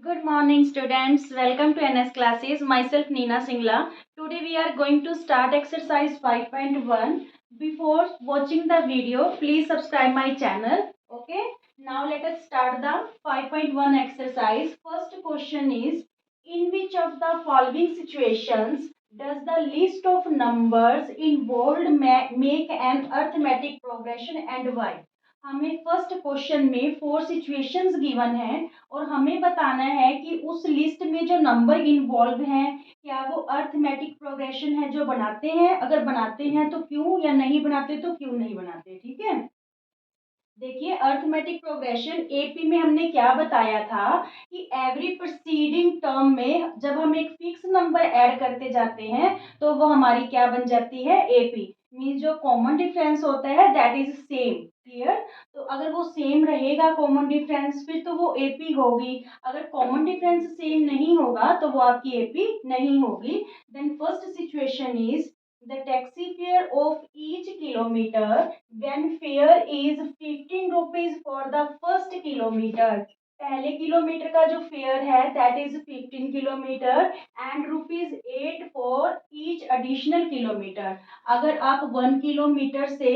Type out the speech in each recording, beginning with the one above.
Good morning, students. Welcome to NS classes. Myself Neena Singla. Today we are going to start exercise 5.1. Before watching the video, please subscribe my channel. Okay. Now let us start the 5.1 exercise. First question is, in which of the following situations does the list of numbers involved make an arithmetic progression and why? हमें first question में four situations given है और हमें बताना है कि उस list में जो नंबर इन्वॉल्व हैं क्या वो अर्थमेटिक प्रोग्रेशन है जो बनाते हैं, अगर बनाते हैं तो क्यों, या नहीं बनाते तो क्यों नहीं बनाते। ठीक है, देखिए अर्थमेटिक प्रोग्रेशन एपी में हमने क्या बताया था कि एवरी प्रीसीडिंग टर्म में जब हम एक फिक्स नंबर ऐड करते जाते हैं तो वो हमारी क्या बन जाती है, एपी। मीन्स जो कॉमन डिफरेंस होता है दैट इज सेम। क्लियर। तो अगर वो सेम रहेगा कॉमन डिफरेंस फिर तो वो एपी होगी, अगर कॉमन डिफरेंस सेम नहीं होगा तो वो आपकी एपी नहीं होगी। Then first situation is the taxi fare of each kilometer when fare is 15 rupees for the first kilometer। पहले किलोमीटर का जो फेयर है that is 15 kilometre and rupees 8 for each additional kilometre. अगर आप 1 किलोमीटर से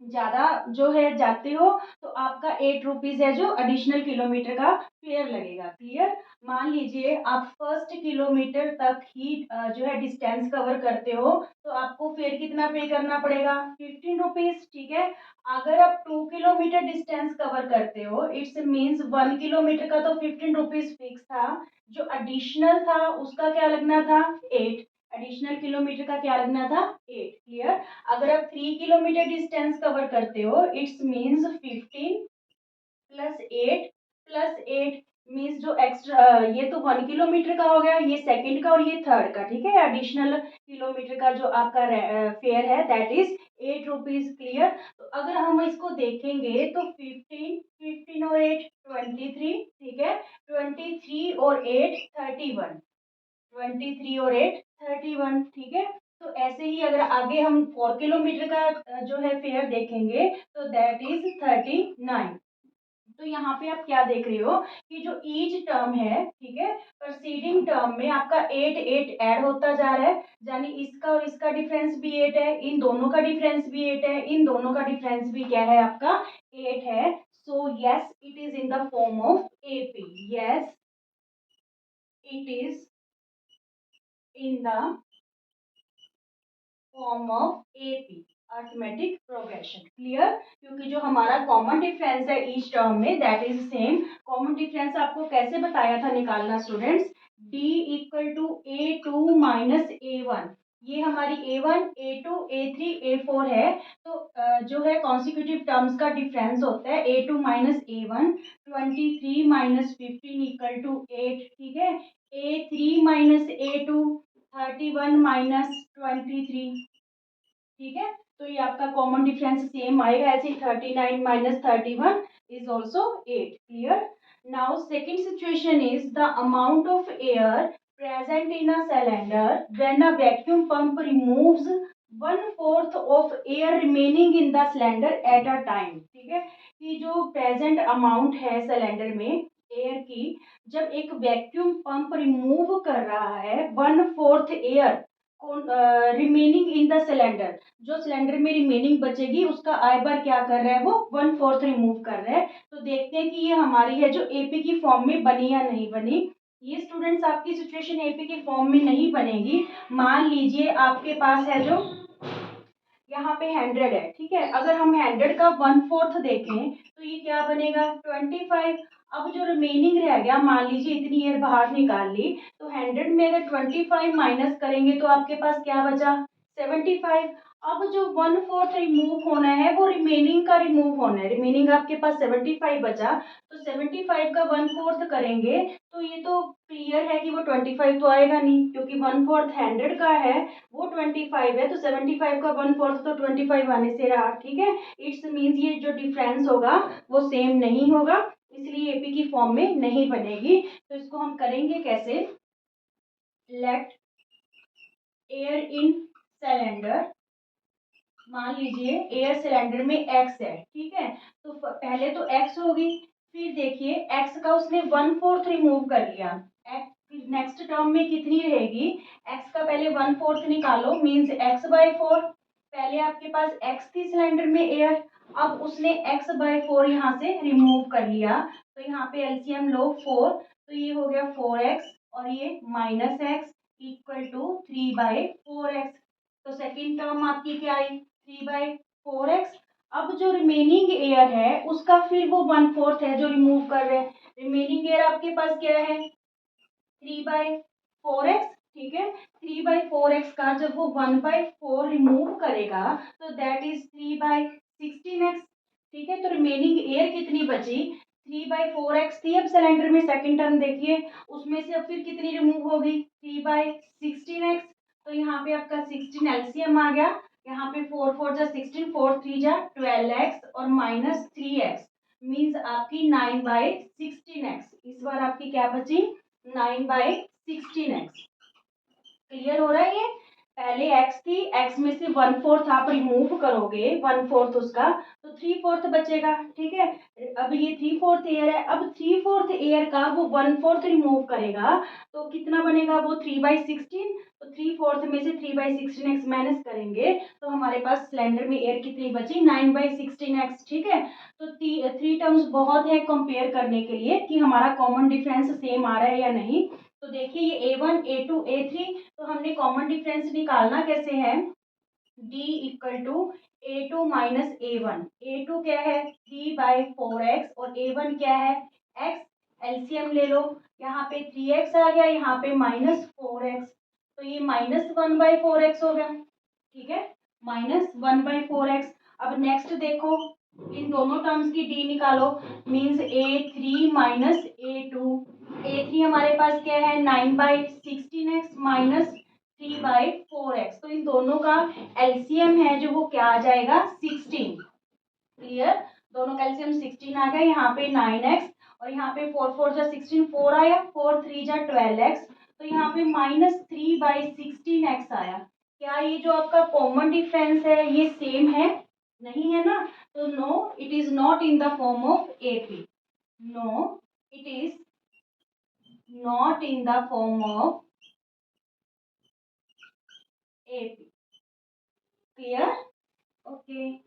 ज्यादा जो है जाते हो तो आपका 8 रुपीज है जो एडिशनल किलोमीटर का फेयर लगेगा। क्लियर। मान लीजिए आप फर्स्ट किलोमीटर तक ही जो है डिस्टेंस कवर करते हो तो आपको फेयर कितना पे करना पड़ेगा, 15 रुपीज। ठीक है। अगर आप 2 किलोमीटर डिस्टेंस कवर करते हो इट्स मीन्स 1 किलोमीटर का तो 15 रुपीज फिक्स था, जो एडिशनल था उसका क्या लगना था, 8। एडिशनल किलोमीटर का क्या लगना था, 8। क्लियर। अगर आप 3 किलोमीटर डिस्टेंस कवर करते हो इट्स मीन्स 15 प्लस 8 मीन्स जो एक्स्ट्रा ये तो 1 किलोमीटर का हो गया, ये सेकंड का और ये थर्ड का। ठीक है, एडिशनल किलोमीटर का जो आपका फेयर है दैट इज 8 रुपीज। क्लियर। तो अगर हम इसको देखेंगे तो 15 और 8 23। ठीक है, 23 और 8 31। 23 और 8 31। ठीक है। तो ऐसे ही अगर आगे हम 4 किलोमीटर का जो है फेयर देखेंगे तो दैट इज 39। तो यहाँ पे आप क्या देख रहे हो कि जो ईच टर्म है, ठीक है, प्रोसीडिंग टर्म में आपका 8 8 ऐड होता जा रहा है, यानी इसका और इसका डिफरेंस भी 8 है, इन दोनों का डिफरेंस भी 8 है, इन दोनों का डिफरेंस भी क्या है आपका 8 है। So yes it is in the form of AP. Yes it is in the form of AP, arithmetic progression. Clear. क्योंकि जो हमारा कॉमन डिफरेंस है ईच टर्म में that is same. Common difference आपको कैसे बताया था निकालना students, D equal to A2 minus A1। ये हमारी A1 A2 A3 A4 है। तो जो है कॉन्सिक्यूटिव टर्म्स का डिफरेंस होता है A2 minus A1। 23 minus 15 equal to 8। ठीक है, A3 माइनस A2 31 माइनस 23। ठीक है, तो ये आपका कॉमन डिफरेंस सेम आएगा, ऐसे 39 minus 31 is also 8। Clear. Now second situation is the amount of air present in a cylinder when a vacuum pump removes 1/4 of air remaining in the cylinder at a time. ठीक है, कि जो present amount है cylinder में air की, जब एक vacuum pump remove कर रहा है 1/4 air remaining in the cylinder, जो सिलेंडर में रिमेनिंग बचेगी उसका आई बार क्या कर रहा है, वो 1/4 रिमूव कर रहा है। तो देखते हैं कि ये हमारी है जो एपी की फॉर्म में बनी या नहीं बनी। ये स्टूडेंट्स आपकी सिचुएशन एपी की फॉर्म में नहीं बनेगी। मान लीजिए आपके पास है जो यहाँ पे 100 है। ठीक है, अगर हम 100 का 1/4 देखें तो ये क्या बनेगा, 25। अब जो रिमेनिंग रह गया, मान लीजिए इतनी एयर बाहर निकाल ली, तो 100 में अगर 25 माइनस करेंगे तो आपके पास क्या बचा, 75। अब जो 1/4 रिमूव होना है वो रिमेनिंग का रिमूव होना है, रिमेनिंग आपके पास 75 बचा, तो 75 का 1/4 करेंगे तो ये तो क्लियर है कि वो 25 तो आएगा नहीं, क्योंकि 1/4 100 का है वो 25 है, तो 75 का 1/4 तो 25 आने से रहा। ठीक है, इट्स मीन्स ये जो डिफरेंस होगा वो सेम नहीं होगा, इसलिए एपी की फॉर्म में नहीं बनेगी। तो इसको हम करेंगे कैसे, लेट एयर इन सिलेंडर, मान लीजिए एयर सिलेंडर में एक्स है। ठीक है, तो पहले तो एक्स होगी, फिर देखिए x का उसने 1/4 रिमूव कर लिया। नेक्स्ट टर्म में कितनी रहेगी, x का पहले 1/4 निकालो, मीन्स x/4। पहले आपके पास x थी सिलेंडर में एयर, अब उसने x/4 यहाँ से रिमूव कर लिया, तो यहाँ पे एलसीएम लो 4, तो ये हो गया 4x और ये -x इक्वल टू 3/4x। तो सेकेंड टर्म आपकी क्या आई, 3/4x। अब जो रिमेनिंग एयर है उसका फिर वो 1/4 है जो रिमूव कर रहे हैं। रिमेनिंग एयर आपके पास क्या है, 3/4x, ठीक है। 3/4x का जब वो 1/4 रिमूव करेगा तो दैट इज 3/16x, ठीक है। तो रिमेनिंग एयर कितनी बची, 3/4x थी अब सिलेंडर में, सेकेंड टर्म देखिए उसमें से अब फिर कितनी रिमूव होगी, 3/16x। तो यहाँ पे आपका 16 एलसीएम आ गया, यहाँ पे 4 4 जा 16, 4 3 जा 12x और -3x, मीन्स आपकी 9/16x। इस बार आपकी क्या बची, 9/16x। क्लियर हो रहा है ये, पहले x थी, x में से 1/4 आप रिमूव करोगे, 1/4 उसका, तो 3/4 बचेगा, ठीक है। अब ये 3/4 एयर है, अब 3/4 एयर का वो 1/4 रिमूव करेगा तो कितना बनेगा वो 3/16, तो 3/4 में से 3/16x माइनस करेंगे तो हमारे पास सिलेंडर में एयर कितनी बची, 9/16x, ठीक है। तो थ्री टर्म्स बहुत है कंपेयर करने के लिए कि हमारा कॉमन डिफरेंस सेम आ रहा है या नहीं। तो देखिए ये A1 A2 A3, तो हमने कॉमन डिफरेंस निकालना कैसे है, D equal to A2 minus A1। A2 क्या है 3/4x और A1 क्या है x, एलसीएम ले लो, यहाँ पे 3x आ गया, यहाँ पे -4x, तो ये -1/4x हो गया, ठीक है, -1/4x। अब नेक्स्ट देखो, इन दोनों टर्म्स की डी निकालो, means A3 minus A2। A3 हमारे पास क्या है 9/16x माइनस 3/4x, तो इन दोनों का एलसीएम है जो वो क्या आ जाएगा 16। क्लियर, दोनों का एलसीएम 16 आ गया, यहाँ पे 9x और यहाँ पे 4 4 जा 16, 4 आया, 4 3 जा 12x, तो यहाँ पे -3/16x आया। क्या ये जो आपका कॉमन डिफरेंस है ये सेम है, नहीं है ना, तो no it is not in the form of AP, no it is not in the form of AP. Clear? Okay.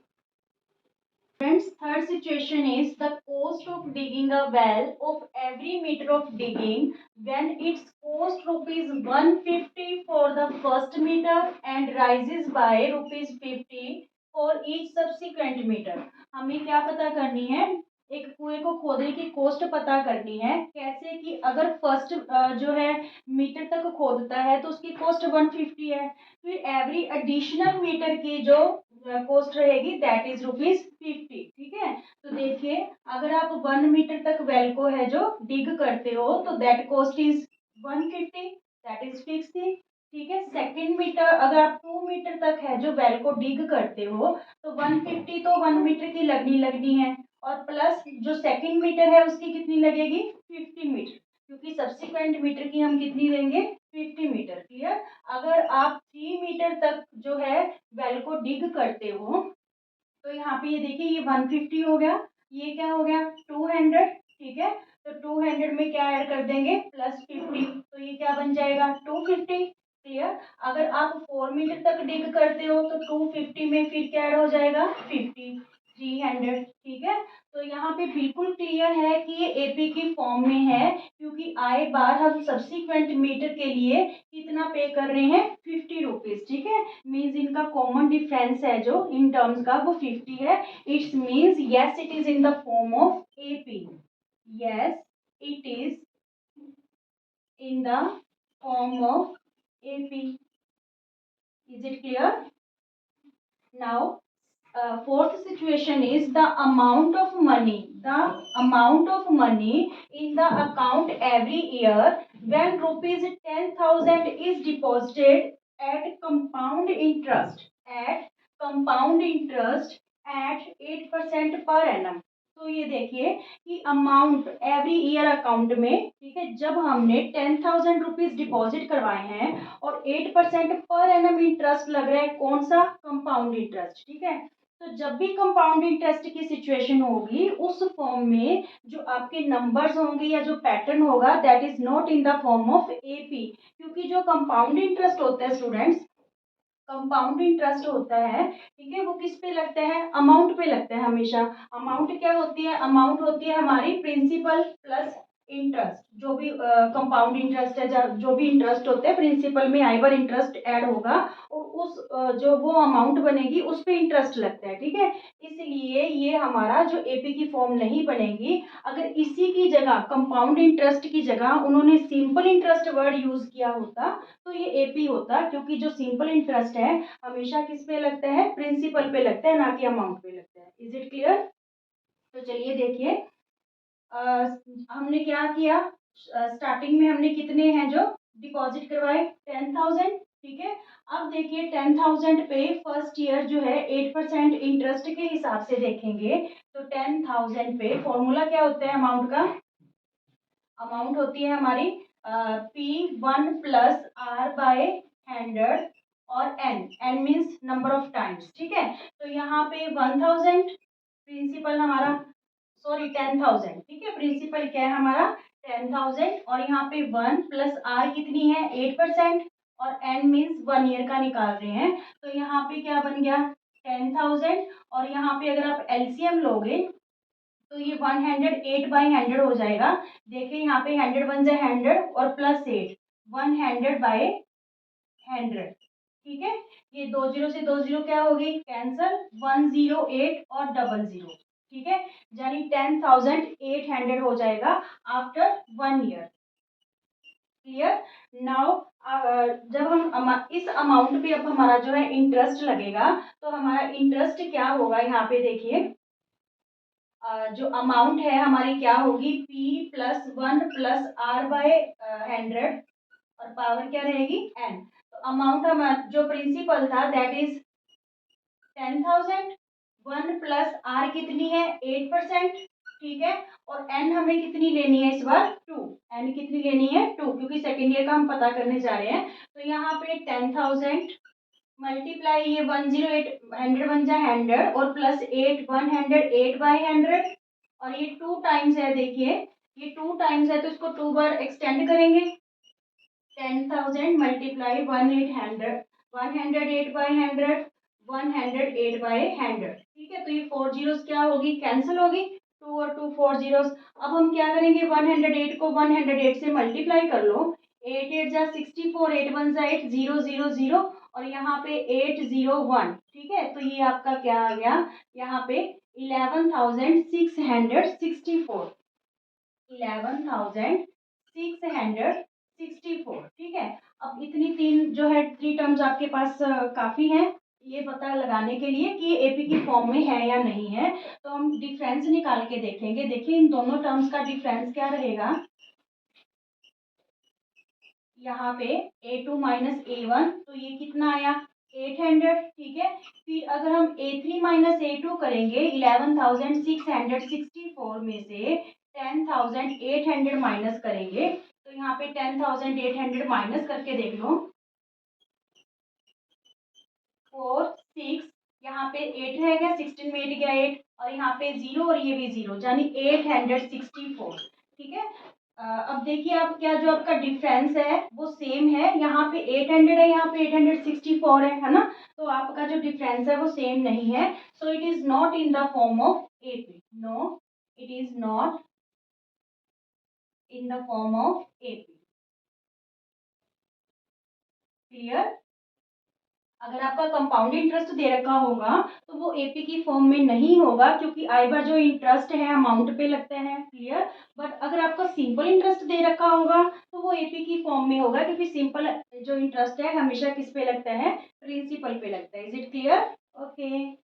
Friends, third situation is the cost of digging a well of every meter of digging when its cost rupees 150 for the first meter and rises by rupees 50 for each subsequent meter. हमें क्या पता करनी है, एक कुएं को खोदने की कॉस्ट पता करनी है, कैसे कि अगर फर्स्ट जो है मीटर तक खोदता है तो उसकी कॉस्ट 150 है, फिर एवरी एडिशनल मीटर की जो कॉस्ट रहेगी दैट इज ₹50, ठीक है। तो देखिए अगर आप 1 मीटर तक वेल को है जो डिग करते हो तो that cost is 150, that is fix थी, ठीक है। सेकंड मीटर अगर आप 2 मीटर तक है जो वेल को डिग करते हो तो 150 तो 1 मीटर की लगनी लगनी है, और प्लस जो सेकंड मीटर है उसकी कितनी लगेगी 50 मीटर, क्योंकि सब्सिक्वेंट मीटर की हम कितनी देंगे 50 मीटर। क्लियर, अगर आप 3 मीटर तक जो है वेल को डिग करते हो तो यहाँ पे ये देखिए ये 150 हो गया, ये क्या हो गया 200, ठीक है। तो 200 में क्या ऐड कर देंगे +50, तो ये क्या बन जाएगा 250। क्लियर, अगर आप 4 मीटर तक डिग करते हो तो 250 में फिर क्या ऐड हो जाएगा 50, 300, ठीक है। तो यहाँ पे बिल्कुल क्लियर है कि ये एपी की फॉर्म में है, क्योंकि आए बार हम सब्सिक्वेंट मीटर के लिए कितना पे कर रहे हैं ₹50, ठीक है। मीन्स इनका कॉमन डिफरेंस है जो इन टर्म्स का वो 50 है। It's means yes it is in the form of AP, yes it is in the form of AP. Is it clear? Now fourth situation is the amount of money, the amount of money in the account every year when rupees 10,000 is deposited at compound interest, at compound interest at 8% per annum। तो ये देखिए कि amount every year account में, ठीक है, जब हमने 10,000 rupees deposit करवाए हैं और 8% पर एनम इंटरेस्ट लग रहा है, कौन सा कंपाउंड इंटरेस्ट, ठीक है। तो जब भी कंपाउंड इंटरेस्ट की सिचुएशन होगी उस फॉर्म में जो आपके नंबर्स होंगे या जो पैटर्न होगा that is not in the form of AP, क्योंकि जो कंपाउंड इंटरेस्ट होता है स्टूडेंट्स, कंपाउंड इंटरेस्ट होता है, ठीक है, वो किस पे लगता है, अमाउंट पे लगता है हमेशा। अमाउंट क्या होती है, अमाउंट होती है हमारी प्रिंसिपल प्लस इंटरेस्ट, जो भी कंपाउंड इंटरेस्ट है, जो भी इंटरेस्ट होते हैं प्रिंसिपल में आई बार इंटरेस्ट ऐड होगा और उस जो वो अमाउंट बनेगी उस पे इंटरेस्ट लगता है, ठीक है। इसलिए ये हमारा जो एपी की फॉर्म नहीं बनेगी। अगर इसी की जगह कंपाउंड इंटरेस्ट की जगह उन्होंने सिंपल इंटरेस्ट वर्ड यूज किया होता तो ये एपी होता, क्योंकि जो सिंपल इंटरेस्ट है हमेशा किस पे लगता है, प्रिंसिपल पे लगता है, ना कि अमाउंट पे लगता है। Is it clear? तो चलिए देखिए, हमने क्या किया, स्टार्टिंग में हमने कितने हैं जो डिपॉजिट करवाए, 10,000, ठीक है। अब देखिए 10,000 पे फर्स्ट ईयर जो है 8% इंटरेस्ट के हिसाब से देखेंगे, तो 10,000 पे फॉर्मूला क्या होता है अमाउंट का, अमाउंट होती है हमारी P1 प्लस R बाय 100 और N means number of times, ठीक है। तो यहाँ पे 1000 प्रिंसिपल हमारा, सॉरी 10,000, ठीक है, प्रिंसिपल क्या है हमारा 10,000 और यहाँ पे 1 प्लस R कितनी है 8% और N मीन्स 1 ईयर का निकाल रहे हैं, तो यहाँ पे क्या बन गया 10,000 और यहाँ पे अगर आप एलसीएम लोगे तो ये 108 बाई 100 हो जाएगा। देखिए यहाँ पे 100 बन जाए 100 और प्लस 8 100 बाई 100, ठीक है। ये 20 से 20 क्या होगी कैंसल, 108 और 00, ठीक है, यानी 10,800 हो जाएगा आफ्टर 1 ईयर। क्लियर? नाउ जब हम इस अमाउंट पे अब हमारा जो है इंटरेस्ट लगेगा, तो हमारा इंटरेस्ट क्या होगा, यहाँ पे देखिए जो अमाउंट है हमारी क्या होगी, P plus 1 plus R by 100 और पावर क्या रहेगी N। तो अमाउंट हम जो प्रिंसिपल था दैट इज 10,000, 1 प्लस R कितनी है 8%, ठीक है, और N हमें कितनी लेनी है इस बार 2, N कितनी लेनी है 2, क्योंकि सेकेंड ईयर का हम पता करने जा रहे हैं। तो यहाँ पे 10,000 मल्टीप्लाई ये 108 100 बन जाए 100 और प्लस 8 108 बाई 100 और ये 2 टाइम्स है, देखिए ये 2 टाइम्स है तो इसको 2 बार एक्सटेंड करेंगे, 10,000 मल्टीप्लाई 108 बाई 100 108 बाई 100, ठीक है। तो ये 4 जीरोस क्या होगी कैंसिल होगी, 2 और 2 4 जीरोस। अब हम क्या करेंगे 108 को 108 से मल्टीप्लाई कर लो, 8 8 जा 64, 8 1 जा 8 0 0 0 और यहाँ पे 801, ठीक है। तो ये आपका क्या आ गया, यहाँ पे 11,664, 11,664, ठीक है। अब इतनी तीन जो है थ्री टर्म्स आपके पास काफी हैं ये पता लगाने के लिए कि ये एपी की फॉर्म में है या नहीं है। तो हम डिफरेंस निकाल के देखेंगे, देखिए इन दोनों टर्म्स का डिफरेंस क्या रहेगा, यहाँ पे A2 माइनस A1, तो ये कितना आया 800, ठीक है। फिर अगर हम A3 माइनस A2 करेंगे 11,664 में से 10,800 माइनस करेंगे, तो यहाँ पे 10,800 माइनस करके देख लो, 4 6, यहाँ पे 8 रहेगा 16 में 8 गया 8 और यहाँ पे 0 और ये भी 0 यानी 864, ठीक है। अब देखिए आप क्या जो आपका डिफरेंस है वो सेम है, यहाँ पे 800 है यहाँ पे 864 है ना, तो आपका जो डिफरेंस है वो सेम नहीं है, so it is not in the form of AP, no it is not in the form of AP. Clear? अगर आपका कंपाउंड इंटरेस्ट दे रखा होगा तो वो एपी की फॉर्म में नहीं होगा, क्योंकि आई बार जो इंटरेस्ट है अमाउंट पे लगता है। क्लियर? बट अगर आपका सिंपल इंटरेस्ट दे रखा होगा तो वो एपी की फॉर्म में होगा, क्योंकि सिंपल जो इंटरेस्ट है हमेशा किस पे लगता है, प्रिंसिपल पे लगता है। Is it clear? Okay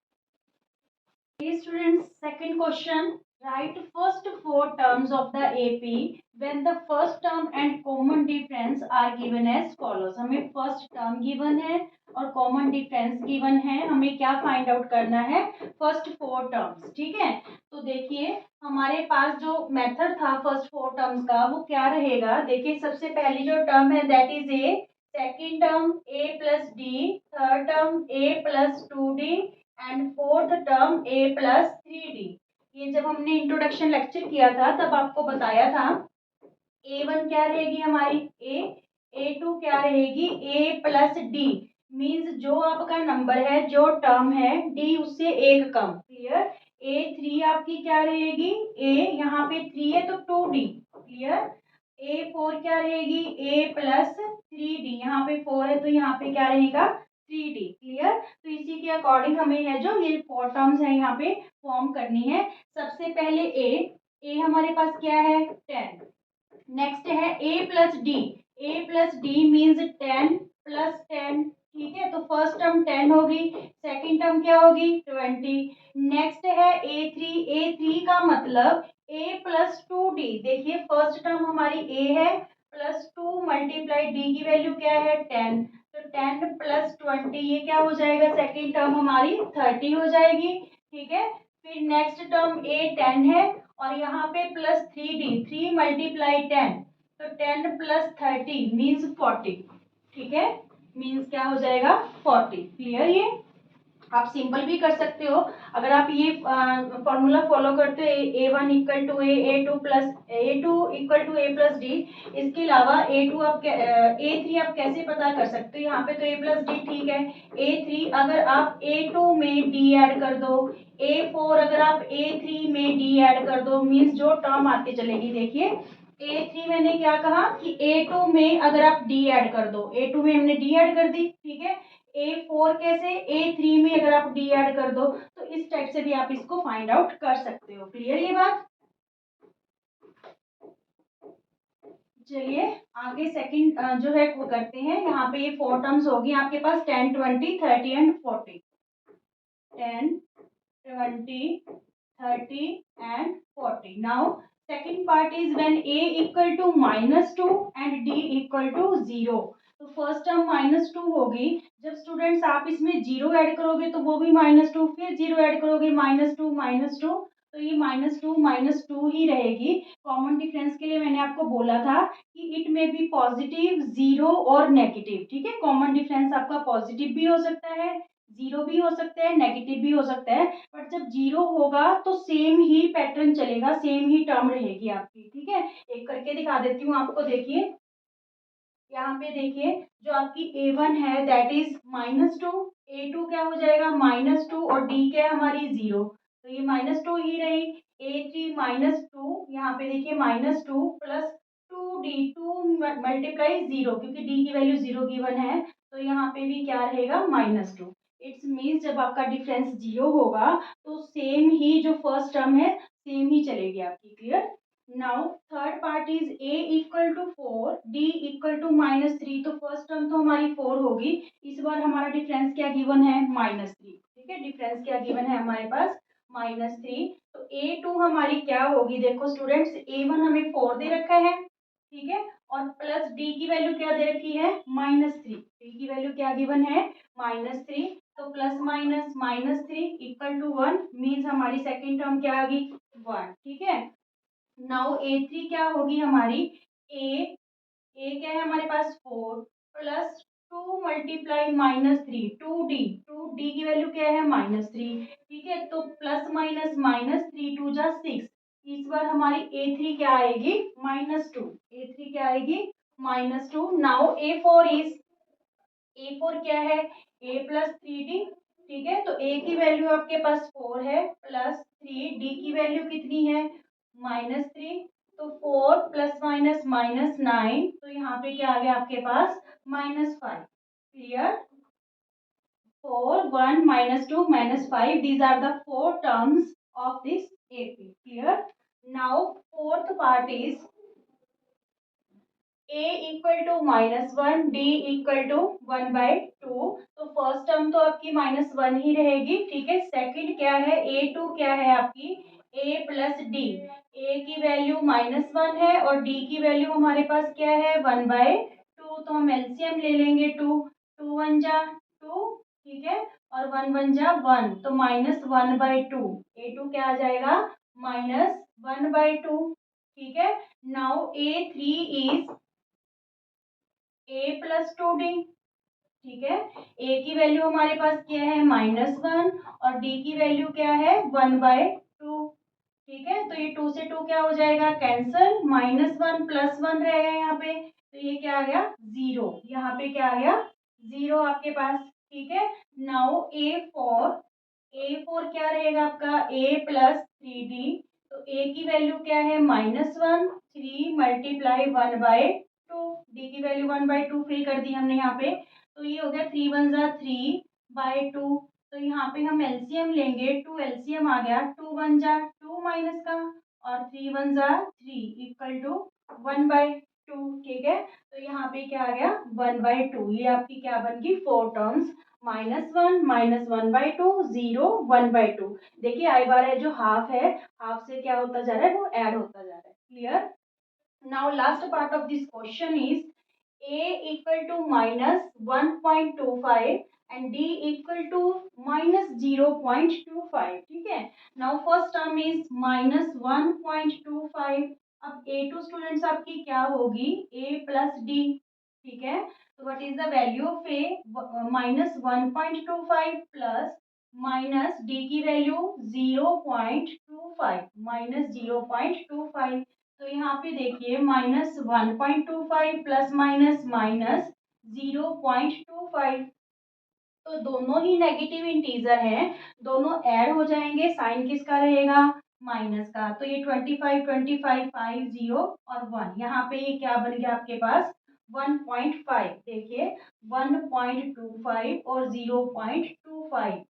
students, second question, write first four terms of the AP when the first term and common difference are given as follows। हमें first term given है और common difference given है, हमें क्या find out करना है, first four terms, ठीक है। तो देखिए हमारे पास जो मेथड था first four terms का वो क्या रहेगा, देखिए सबसे पहली जो टर्म है that is a, second term a plus D, third term a plus 2d and fourth term A plus 3d। ये जब हमने इंट्रोडक्शन लेक्चर किया था तब आपको बताया था A1 क्या रहेगी हमारी A, A2 क्या रहेगी A प्लस डी। मीन्स जो आपका नंबर है, जो टर्म है, D उससे एक कम। क्लियर। A3 आपकी क्या रहेगी A, यहाँ पे 3 है तो 2D। क्लियर। A4 क्या रहेगी A प्लस 3D, यहाँ पे 4 है तो यहाँ पे क्या रहेगा 3D। क्लियर। तो इसी के अकॉर्डिंग हमें है जो ये 4 टर्म्स है यहाँ पे फॉर्म करनी है। सबसे पहले A हमारे पास क्या है 10। नेक्स्ट है ए प्लस डी मीन्स 10 प्लस 10। ठीक है, तो फर्स्ट टर्म 10 होगी, सेकंड टर्म क्या होगी 20। नेक्स्ट है ए थ्री का मतलब ए प्लस 2d। देखिए फर्स्ट टर्म हमारी ए है प्लस 2 मल्टीप्लाई डी की वैल्यू क्या है 10, तो 10 प्लस 20 ये क्या हो जाएगा सेकंड टर्म हमारी 30 हो जाएगी। ठीक है, फिर नेक्स्ट टर्म ए 10 है और यहाँ पे प्लस 3d, 3 मल्टीप्लाई 10, तो 10 प्लस 30 मीन्स 40। ठीक है, मीन्स क्या हो जाएगा 40। क्लियर। ये आप सिंपल भी कर सकते हो अगर आप ये फॉर्मूला फॉलो करते हो A1 equal to A2 plus A2 equal to A plus D. इसके अलावा A2 आप A3 आप कैसे पता कर सकते हो, यहाँ पे तो A प्लस डी ठीक है। A3 अगर आप A2 में D ऐड कर दो, A4 अगर आप A3 में D ऐड कर दो, मीन्स जो टर्म आती चलेगी। देखिए A3 मैंने क्या कहा कि A2 में अगर आप D ऐड कर दो, A2 में हमने D ऐड कर दी। ठीक है, A4 कैसे A3 में अगर आप D ऐड कर दो, तो इस टाइप से भी आप इसको फाइंड आउट कर सकते हो। क्लियर ये बात। चलिए आगे सेकंड जो है वो करते हैं। यहाँ पे ये 4 टर्म्स होगी आपके पास 10 20 30 and 40। 10 20 30 and 40। Now second part is when a equal to -2 and d equal to 0। तो फर्स्ट टर्म -2 होगी, जब स्टूडेंट्स आप इसमें 0 ऐड करोगे तो वो भी -2, फिर 0 ऐड करोगे -2, तो ये -2 ही रहेगी। कॉमन डिफरेंस के लिए मैंने आपको बोला था कि इट में बी पॉजिटिव, जीरो और नेगेटिव। ठीक है, कॉमन डिफरेंस आपका पॉजिटिव भी हो सकता है, जीरो भी हो सकता है, नेगेटिव भी हो सकता है। बट जब जीरो होगा तो सेम ही पैटर्न चलेगा, सेम ही टर्म रहेगी आपकी। ठीक है, एक करके दिखा देती हूँ आपको। देखिए यहाँ पे देखिए जो आपकी A1 है दैट इज -2, A2 क्या हो जाएगा -2 और D क्या है हमारी 0, तो ये -2 ही रही। A3 -2, यहाँ पे देखिए -2 प्लस 2D, 2 मल्टीप्लाई 0, क्योंकि D की वैल्यू 0 गिवन है, तो यहाँ पे भी क्या रहेगा -2। इट्स मीन्स जब आपका डिफरेंस 0 होगा तो सेम ही जो फर्स्ट टर्म है सेम ही चलेगी आपकी। Clear. Now third part is a equal to 4 d equal to -3। तो फर्स्ट टर्म तो हमारी 4 होगी, इस बार हमारा डिफरेंस क्या गिवन है -3। ठीक है, डिफरेंस क्या गिवन है हमारे पास -3। तो A2 हमारी क्या होगी, देखो स्टूडेंट्स A1 हमें 4 दे रखा है। ठीक है, और प्लस d की वैल्यू क्या दे रखी है -3। d की वैल्यू क्या गिवन है -3, तो plus minus -3 equal to 1 means हमारी सेकेंड टर्म क्या आ गई 1। ठीक है, नाउ A3 क्या होगी हमारी ए क्या है हमारे पास 4 प्लस 2 मल्टीप्लाई -3 2D की वैल्यू क्या है -3। ठीक है, तो प्लस माइनस -3 2 जा 6। इस बार हमारी A3 क्या आएगी -2। A3 क्या आएगी -2। नाउ A4 क्या है A प्लस 3D। ठीक है, तो A की वैल्यू आपके पास 4 है प्लस 3D की वैल्यू कितनी है -3, तो 4 प्लस माइनस -9, तो यहाँ पे क्या आ गया आपके पास -5। Clear. 4 1 -2 -5 these are the four terms of this AP। clear। now fourth part is a equal to -1 d equal to 1/2। तो फर्स्ट टर्म तो आपकी -1 ही रहेगी। ठीक है, सेकंड क्या है A2 क्या है आपकी a प्लस डी। a की वैल्यू -1 है और d की वैल्यू हमारे पास क्या है 1/2, तो हम एलसीएम ले लेंगे 2 2 1 जा 2। ठीक है, और 1 1 जा 1, तो -1/2। A2 क्या आ जाएगा -1/2। ठीक है, now A3 is a plus 2D। ठीक है। ए की वैल्यू हमारे पास क्या है -1 और डी की वैल्यू क्या है 1/2। ठीक है, तो ये 2 से 2 क्या हो जाएगा कैंसल, -1 +1 रहेगा यहाँ पे, तो ये क्या आ गया 0, यहाँ पे क्या आ गया 0 आपके पास। ठीक है, नाउ ए4 क्या रहेगा आपका a+3d, तो a की वैल्यू क्या है -1, 3 × 1/2, डी की वैल्यू 1/2 फ्री कर दी हमने यहाँ पे, तो ये हो गया 3 × 1 = 3/2। तो यहाँ पे हम एलसीएम लेंगे, 2 एलसीएम आ गया, 2 × 1 = 2 माइनस का और 3 × 1 = 3 = 1/2। ठीक है, तो यहाँ पे क्या आ गया 1/2, ये आपकी क्या बन गई 4 टर्म्स, -1 -1/2 0 1/2। देखिए आई बार है जो हाफ है, हाफ से क्या होता जा रहा है वो ऐड होता जा रहा है। Clear. Now last part of this question is a equal to -1.25 and d equal to -0.25। ठीक है, नाउ फर्स्ट टर्म इज -1.25। अब a2 स्टूडेंट्स आपकी क्या होगी a+d। ठीक है, तो what is the value of a -1.25 plus minus D की वैल्यू 0.25 -0.25। तो यहाँ पे देखिए -1.25 प्लस माइनस माइनस 0.25, तो दोनों ही नेगेटिव इंटीजर हैं, दोनों ऐड हो जाएंगे, साइन किसका रहेगा माइनस का, तो ये 25 25 5 0 और 1, यहाँ पे ये क्या बन गया आपके पास 1.5। देखिए 1.25 और 0.25,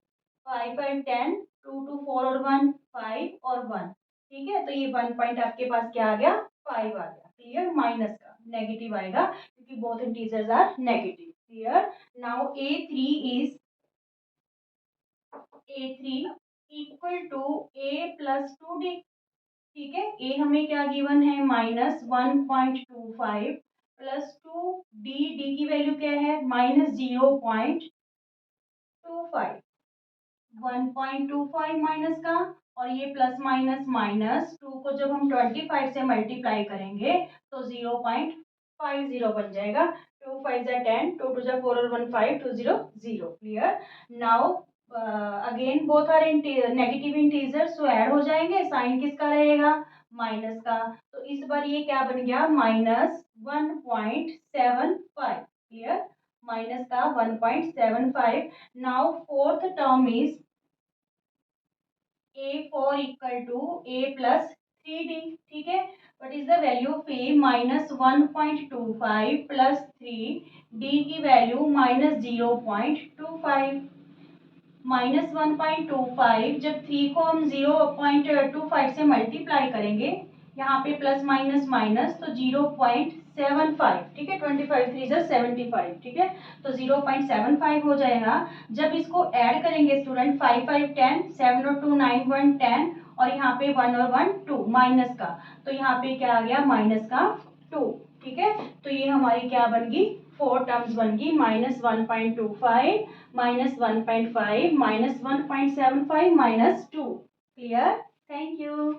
5 5 10, 2 2 4 और 1 5 और 1। ठीक है, तो ये 1 पॉइंट आपके पास क्या आ गया 5 आ गया। क्लियर, माइनस का नेगेटिव आएगा क्योंकि both integers are negative. Clear. Now A3 equal to a+2d। ठीक है, ए हमें क्या गिवन है -1.25 +2, डी की वैल्यू क्या है -0.25, 1.25 माइनस का और ये प्लस माइनस माइनस 2 को जब हम 25 से मल्टीप्लाई करेंगे तो 0.50 बन जाएगा। 2 5 = 10, 2 2 = 4 और 1 5, 2 0 0। Clear. Now again both are negative integer, so add हो जाएंगे, साइन किसका रहेगा माइनस का, तो इस बार ये क्या बन गया -1.75। क्लियर, माइनस का 1.75। Now fourth term is a4 equal to a+3d। ठीक है, what is the value of a -1.25 plus 3, d की वैल्यू -0.25, -1.25 जब 3 को हम 0.25 से मल्टीप्लाई करेंगे, यहाँ पे प्लस माइनस माइनस तो 0.75। ठीक है, 25 3 = 75। ठीक है, तो 0.75 हो जाएगा। जब इसको ऐड करेंगे स्टूडेंट 5 5 10, 7 और 2 9 1 10 और यहाँ पे 1 और 1 2 माइनस का, तो यहाँ पे क्या आ गया माइनस का 2। ठीक है, तो ये हमारी क्या बन गई 4 टर्म्स बन गई, -1.25 -1.5 -1.75 -2। Clear, thank you.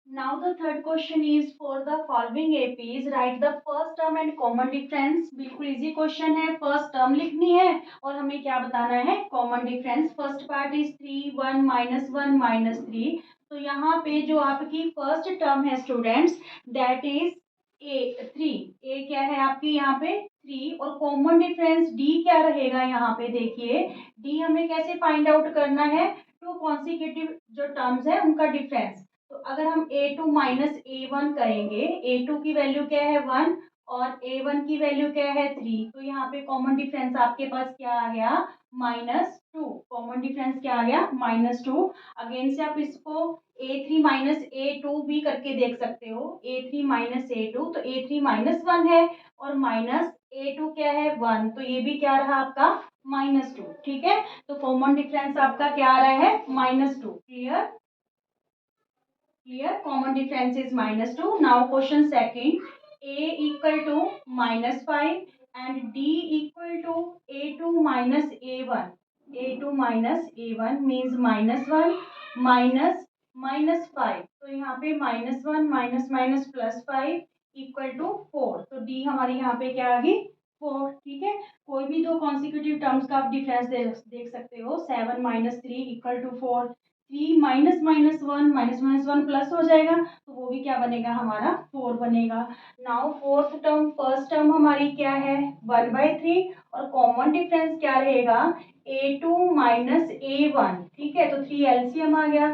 Now the third question is for the following APs write the first term and common difference। बिल्कुल इजी क्वेश्चन है, फर्स्ट टर्म लिखनी है और हमें क्या बताना है common difference. First part is 3 1 -1 -3। तो यहाँ पे जो आपकी फर्स्ट टर्म है स्टूडेंट्स दैट इज a3। ए क्या है आपकी यहाँ पे 3 और कॉमन डिफरेंस डी क्या रहेगा यहाँ पे देखिए, डी हमें कैसे फाइंड आउट करना है, टू कॉन्सिक्यूटिव जो टर्म्स है उनका डिफरेंस। तो अगर हम a2 माइनस a1 करेंगे, a2 की वैल्यू क्या है 1 और a1 की वैल्यू क्या है 3, तो यहाँ पे कॉमन डिफरेंस आपके पास क्या आ गया -2। कॉमन डिफरेंस क्या आ गया -2। अगेन से आप इसको a3 माइनस a2 भी करके देख सकते हो, a3 माइनस a2 तो a3 -1 है और माइनस a2 क्या है 1, तो ये भी क्या रहा आपका -2। ठीक है, तो कॉमन डिफरेंस आपका क्या आ रहा है -2। Clear, clear, common difference is -2। Now question second, a equal to -5 and d equal to a2 minus a1। a2 minus a1 means -1 minus -5, तो यहाँ पे -1 माइनस माइनस +5 इक्वल टू 4, तो d हमारी यहाँ पे क्या आ गई 4, ठीक है। कोई भी दो कॉन्सिक्यूटिव टर्म्स का आप डिफरेंस देख सकते हो। 7 minus 3 equal to 4, 3 minus minus 1 minus minus 1 plus हो जाएगा, तो वो भी क्या बनेगा हमारा 4 बनेगा। Now fourth term, first term हमारी क्या है 1/3 और कॉमन डिफरेंस क्या रहेगा a2 माइनस a1, ठीक है। तो 3 एलसीएम आ गया,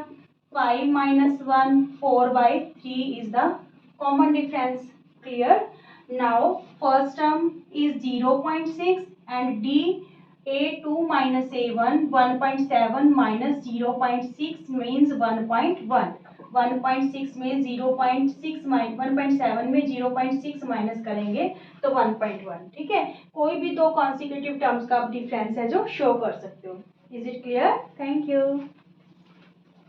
5 minus 1 4/3 is the common difference. Clear. Now first term is 0.6 and D a2 minus a1 1.7 minus 0.6 means 1.1, 1.6 में 0.6 माइनस 1.7 में 0.6 माइनस करेंगे तो 1.1, ठीक है। कोई भी दो कॉन्सिक्यूटिव टर्म्स का आप डिफरेंस है जो शो कर सकते हो। Is it clear? Thank you.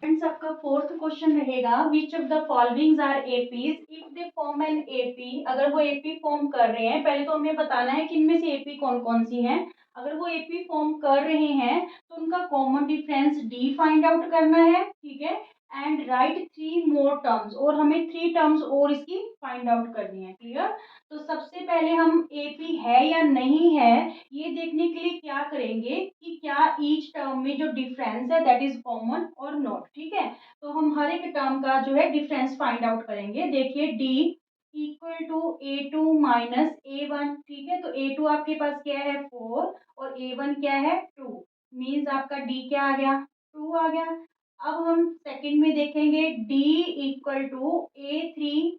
Friends, आपका फोर्थ क्वेश्चन रहेगा which of the followings are APs if they form an AP. अगर वो एपी फॉर्म कर रहे हैं, पहले तो हमें बताना है कि इनमें से एपी कौन कौन सी हैं। अगर वो एपी फॉर्म कर रहे हैं तो उनका common difference D find out करना है, ठीक है। एंड राइट 3 मोर टर्म्स, और हमें 3 टर्म्स और इसकी फाइंड आउट करनी है। क्लियर। तो सबसे पहले हम एपी है या नहीं है ये देखने के लिए क्या करेंगे कि क्या ईच टर्म में जो डिफरेंस है दैट इज कॉमन और नॉट, ठीक है। तो हम हर एक टर्म का जो है डिफरेंस फाइंड आउट करेंगे। देखिए D equal to a2 minus a1, ठीक है। तो a2 आपके पास क्या है 4 और a1 क्या है 2, मीन्स आपका d क्या आ गया 2 आ गया। अब हम सेकंड में देखेंगे d equal to a3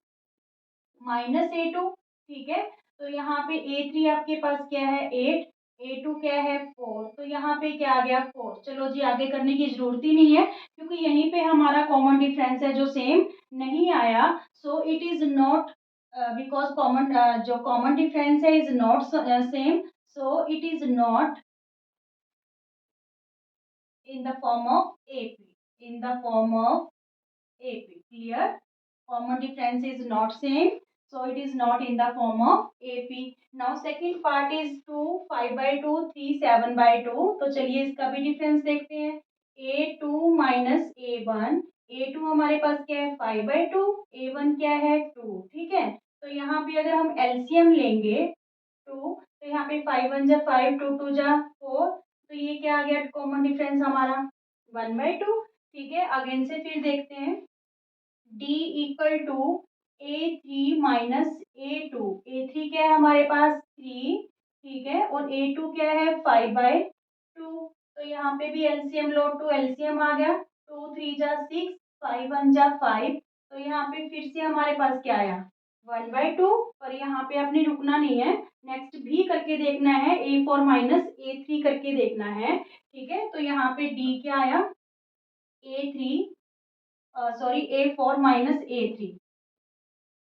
minus a2, ठीक है। तो यहाँ पे a3 आपके पास क्या है 8, a2 क्या है 4, तो यहाँ पे क्या आ गया 4। चलो जी, आगे करने की जरूरत ही नहीं है क्योंकि यहीं पे हमारा कॉमन डिफरेंस है जो सेम नहीं आया। सो it is not, because common जो कॉमन डिफरेंस है is not same, so it is not in the form of AP, in the form of AP. Clear? Common difference is not same, so it is not in the form of AP. Now second part is 2 5/2 3 7/2. तो चलिए इसका भी difference देखते हैं। A2 minus A1, A2 हमारे पास क्या है 5/2, A1 क्या है 2, ठीक है। तो यहाँ पे अगर हम एलसीएम लेंगे 2, तो यहाँ पे 5 1 जा 5, 2 2 जा 4, तो ये क्या आ गया कॉमन डिफरेंस हमारा 1/2, ठीक है। अगेन से फिर देखते हैं d equal to a3 minus a2, a3 क्या है हमारे पास 3, ठीक है, और a2 क्या है 5/2। तो यहाँ पे भी एलसीएम लो, 2 एलसीएम आ गया, 2 3 जा 6, 5 1 जा 5, तो यहाँ पे फिर से हमारे पास क्या आया 1/2। पर यहाँ पे आपने रुकना नहीं है, नेक्स्ट भी करके देखना है, a4 माइनस a3 करके देखना है, ठीक है। तो यहाँ पे d क्या आया a3, sorry a4 minus a3,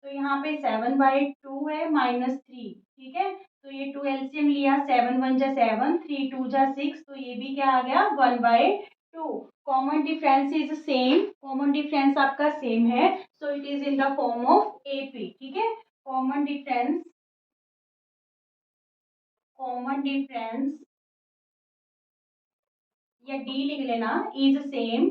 तो यहाँ पे 7/2 है माइनस 3, ठीक है। तो ये 2 एलसीएम लिया, 7 1 जा 7, 3 2 जा 6, तो ये भी क्या आ गया 1/2। Common difference is same, common difference आपका सेम है, so it is in the form of AP, ठीक है। कॉमन डिफरेंस, कॉमन डिफरेंस या डी लिख लेना is same,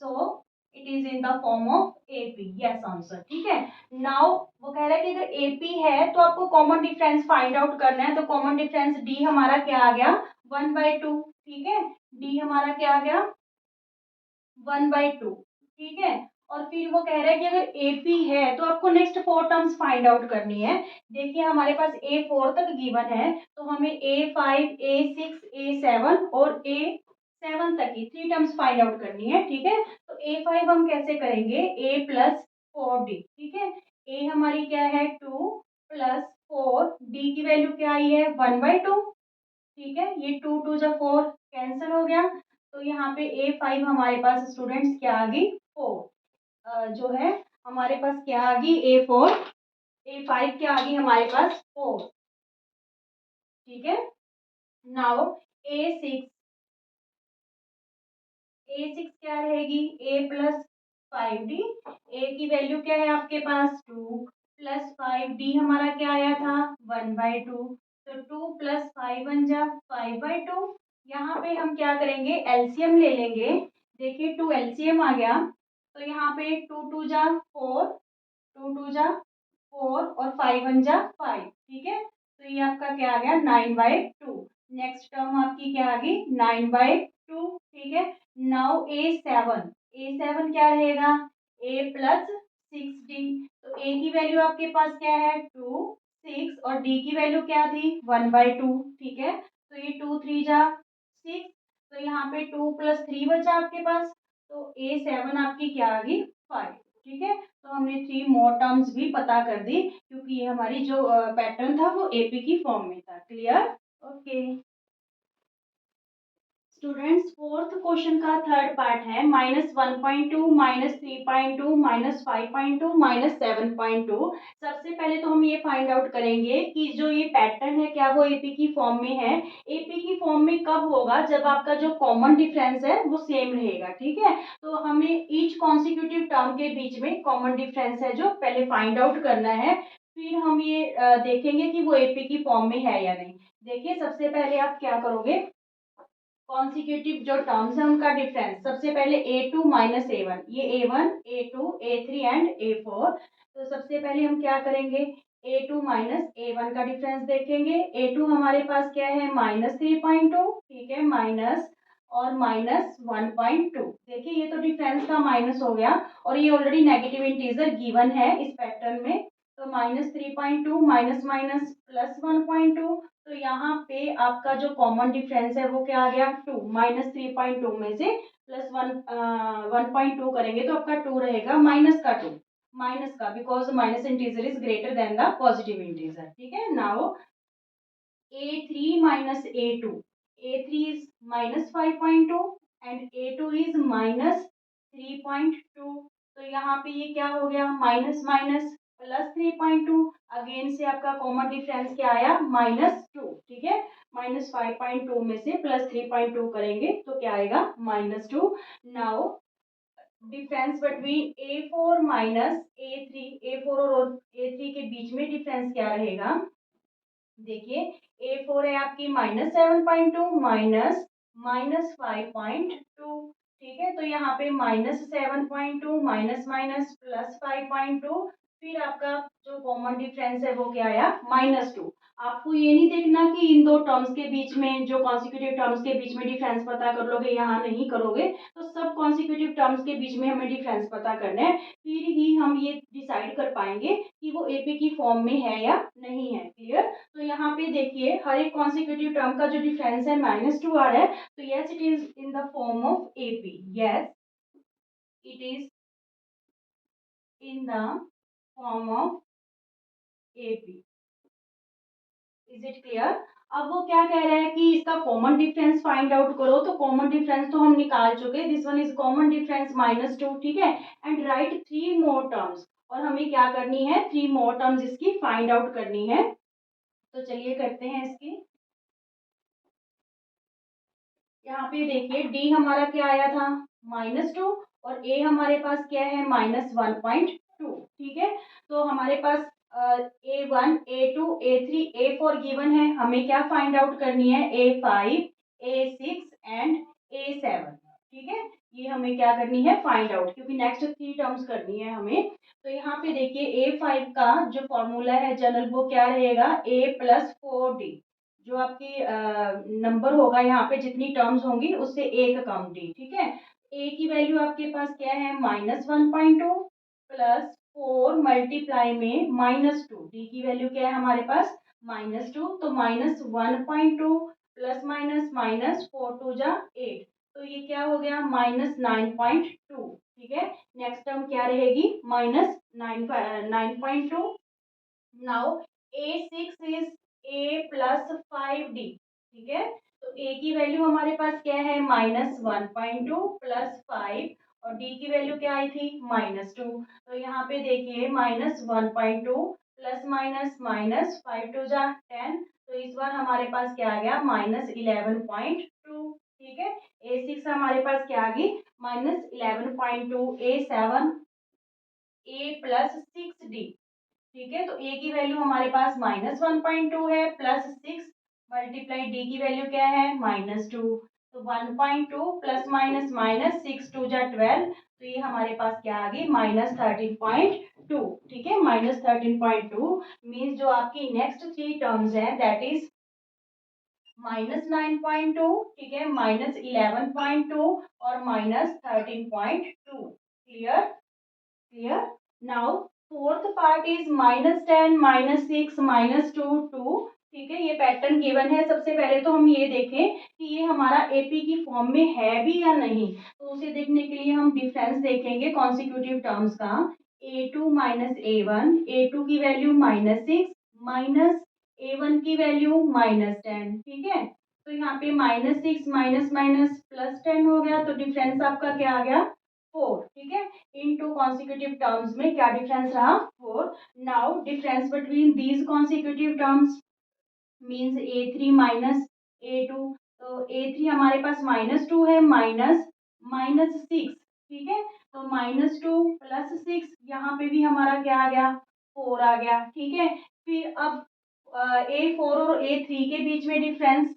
so it is in the form of AP, yes answer, ठीक है। Now वो कह रहा है कि अगर एपी है तो आपको कॉमन डिफरेंस फाइंड आउट करना है, तो कॉमन डिफरेंस डी हमारा क्या आ गया 1/2, ठीक है। डी हमारा क्या आ गया 1/2, ठीक है। और फिर वो कह रहा है कि अगर एपी है तो आपको नेक्स्ट 4 टर्म्स फाइंड आउट करनी है। देखिए हमारे पास A4 तक गिवन है, तो हमें A5 A6 A7 और A7 तक की 3 टर्म्स फाइंड आउट करनी है, ठीक है। तो A5 हम कैसे करेंगे A प्लस 4D, ठीक है। A हमारी क्या है 2 प्लस 4, D की वैल्यू क्या आई है 1/2, ठीक है। ये 2 2 जा 4 कैंसिल हो गया, तो यहाँ पे A5 हमारे पास स्टूडेंट्स क्या आ गई 4, जो है हमारे पास क्या आ गई A4, A5 क्या आ गई हमारे पास 4, ठीक है। नाउ A6, A6 क्या रहेगी A प्लस 5D, A की वैल्यू क्या है आपके पास 2 प्लस 5D हमारा क्या आया था 1/2, तो 2 प्लस 5 1 जा 5/2। यहाँ पे हम क्या करेंगे एलसीएम ले लेंगे। देखिए 2 एलसीएम आ गया, तो यहाँ पे 2 2 जा 4, 2 2 जा 4 और 5 1 जा 5, ठीक है। तो ये आपका क्या आ गया 9/2। नेक्स्ट टर्म आपकी क्या आ गई 9/2। ठीक है। नाउ ए सेवन क्या रहेगा a प्लस 6d। तो a की वैल्यू आपके पास क्या है 2 6 और d की वैल्यू क्या थी 1/2। ठीक है। तो ये 2 3 जा 6। तो यहाँ पे 2 प्लस 3 बचा आपके पास। तो a7 आपकी क्या आ गई 5। ठीक है। तो हमने 3 मोर टर्म्स भी पता कर दी क्योंकि ये हमारी जो पैटर्न था वो एपी की फॉर्म में था। Clear. Okay students, fourth question का थर्ड पार्ट है -1.2 -3.2 -5.2 -7.2। सबसे पहले तो हम ये फाइंड आउट करेंगे कि जो ये पैटर्न है क्या वो एपी की फॉर्म में है। एपी की फॉर्म में कब होगा जब आपका जो कॉमन डिफरेंस है वो सेम रहेगा। ठीक है। तो हमें ईच कॉन्सिक्यूटिव टर्म के बीच में कॉमन डिफरेंस है जो पहले फाइंड आउट करना है। फिर हम ये देखेंगे कि वो एपी की फॉर्म में है या नहीं। देखिए सबसे पहले आप क्या करोगे, कॉन्सिक्यूटिव जो टर्म्स है उनका डिफरेंस सबसे पहले a2 माइनस a1, ये a1 a2 a3 and a4। तो सबसे पहले हम क्या करेंगे a2 माइनस a1 का डिफरेंस देखेंगे। a2 हमारे पास क्या है -3.2। ठीक है। माइनस और -1.2। देखिए ये तो डिफरेंस का माइनस हो गया और ये ऑलरेडी नेगेटिव इंटीजर गिवन है इस पैटर्न में। तो -3.2 माइनस माइनस +1.2। तो यहाँ पे आपका जो कॉमन डिफरेंस है वो क्या आ गया 2। -3.2 में से +1.2 करेंगे तो आपका 2 रहेगा -2 माइनस का, because minus integer is greater than the positive integer. ठीक है। Now a3 minus a2, a3 is -5.2 and a2 is -3.2। तो यहाँ पे ये क्या हो गया माइनस माइनस +3.2। अगेन से आपका कॉमन डिफरेंस क्या आया -2। ठीक है। -5.2 में से +3.2 करेंगे तो क्या आएगा -2। Now difference between a4 minus a3, a4 और a3 के बीच में डिफरेंस क्या रहेगा। देखिए a4 है आपकी -7.2 माइनस -5.2। ठीक है। तो यहाँ पे -7.2 माइनस माइनस +5.2। फिर आपका जो कॉमन डिफरेंस है वो क्या आया -2। आपको ये नहीं देखना कि इन दो टर्म्स के बीच में जो कॉन्सिक्यूटिव टर्म्स के बीच में डिफरेंस पता कर लोगे, यहाँ नहीं करोगे। तो सब कॉन्सिक्यूटिव टर्म्स के बीच में हमें डिफरेंस पता करना है, फिर ही हम ये डिसाइड कर पाएंगे कि वो एपी की फॉर्म में है या नहीं है। क्लियर। तो यहाँ पे देखिए हर एक कॉन्सिक्यूटिव टर्म का जो डिफरेंस है -2 आ रहा है। तो yes it is in the form of AP. Yes it is in the form of AP. Is it clear. अब वो क्या कह रहा है कि इसका कॉमन डिफरेंस फाइंड आउट करो। तो कॉमन डिफरेंस तो हम निकाल चुके, this one is common difference -2। ठीक है। एंड राइट 3 मोर टर्म्स, और हमें क्या करनी है 3 मोर टर्म्स इसकी फाइंड आउट करनी है। तो चलिए करते हैं इसकी। यहाँ पे देखिए डी हमारा क्या आया था -2 और ए हमारे पास क्या है -1.2। ठीक है। तो हमारे पास A1 A2 A3 A4 given है। हमें क्या फाइंड आउट करनी है A5 A6 एंड A7। ठीक है। ये हमें क्या करनी है फाइंड आउट, क्योंकि नेक्स्ट 3 टर्म्स करनी है हमें। तो यहाँ पे देखिए A5 का जो फॉर्मूला है जनरल वो क्या रहेगा A + 4D। जो आपकी नंबर होगा यहाँ पे जितनी टर्म्स होंगी उससे एक कम डी। ठीक है। ए की वैल्यू आपके पास क्या है -1.2 प्लस 4 मल्टीप्लाई में -2। डी की वैल्यू क्या है हमारे पास -2। तो -1.2 प्लस माइनस माइनस 4 2 जा 8। तो ये क्या हो गया -9.2। ठीक है। नेक्स्ट टर्म क्या रहेगी -9.2। Now A6 is A + 5D। ठीक है। तो A की वैल्यू हमारे पास क्या है -1.2 प्लस 5 और D की वैल्यू क्या आई थी -2। तो यहाँ पे देखिए -1.2 प्लस माइनस माइनस 5 2 जा 10। तो इस बार हमारे पास क्या आ गया -11.2। ठीक है। A6 हमारे पास क्या आ गई -11.2। A7 A + 6D। ठीक है। तो ए की वैल्यू हमारे पास -1.2 है प्लस 6 मल्टीप्लाई डी की वैल्यू क्या है -2। तो 1.2 प्लस माइनस माइनस 6 2 जा 12। तो ये हमारे पास क्या आ गई -13.2। टू, ठीक है, -13.2 मीन्स जो आपकी नेक्स्ट थ्री टर्म्स है दैट इज -9.2, ठीक है, -11.2 और -13.2। Clear? Clear? Now fourth part is -10, -6, -2, 2। ठीक है, ये पैटर्न गिवन है। सबसे पहले तो हम ये देखें कि ये हमारा एपी की फॉर्म में है भी या नहीं। तो उसे देखने के लिए हम डिफरेंस देखेंगे कॉन्सिक्यूटिव टर्म्स का। A2 माइनस A1, A2 की वैल्यू -6 माइनस A1 की वैल्यू -10। ठीक है, तो यहाँ पे -6 माइनस माइनस +10 हो गया, तो डिफरेंस आपका क्या आ गया? 4। ठीक है, इन टू कॉन्सिक्यूटिव टर्म्स में क्या डिफरेंस रहा? 4। Now difference between these consecutive terms means A3 minus A2। तो A3 हमारे पास -2 है माइनस -6। ठीक है, तो -2 +6, यहाँ पे भी हमारा क्या आ गया? 4 आ गया। ठीक है, फिर अब A4 और A3 के बीच में डिफरेंस।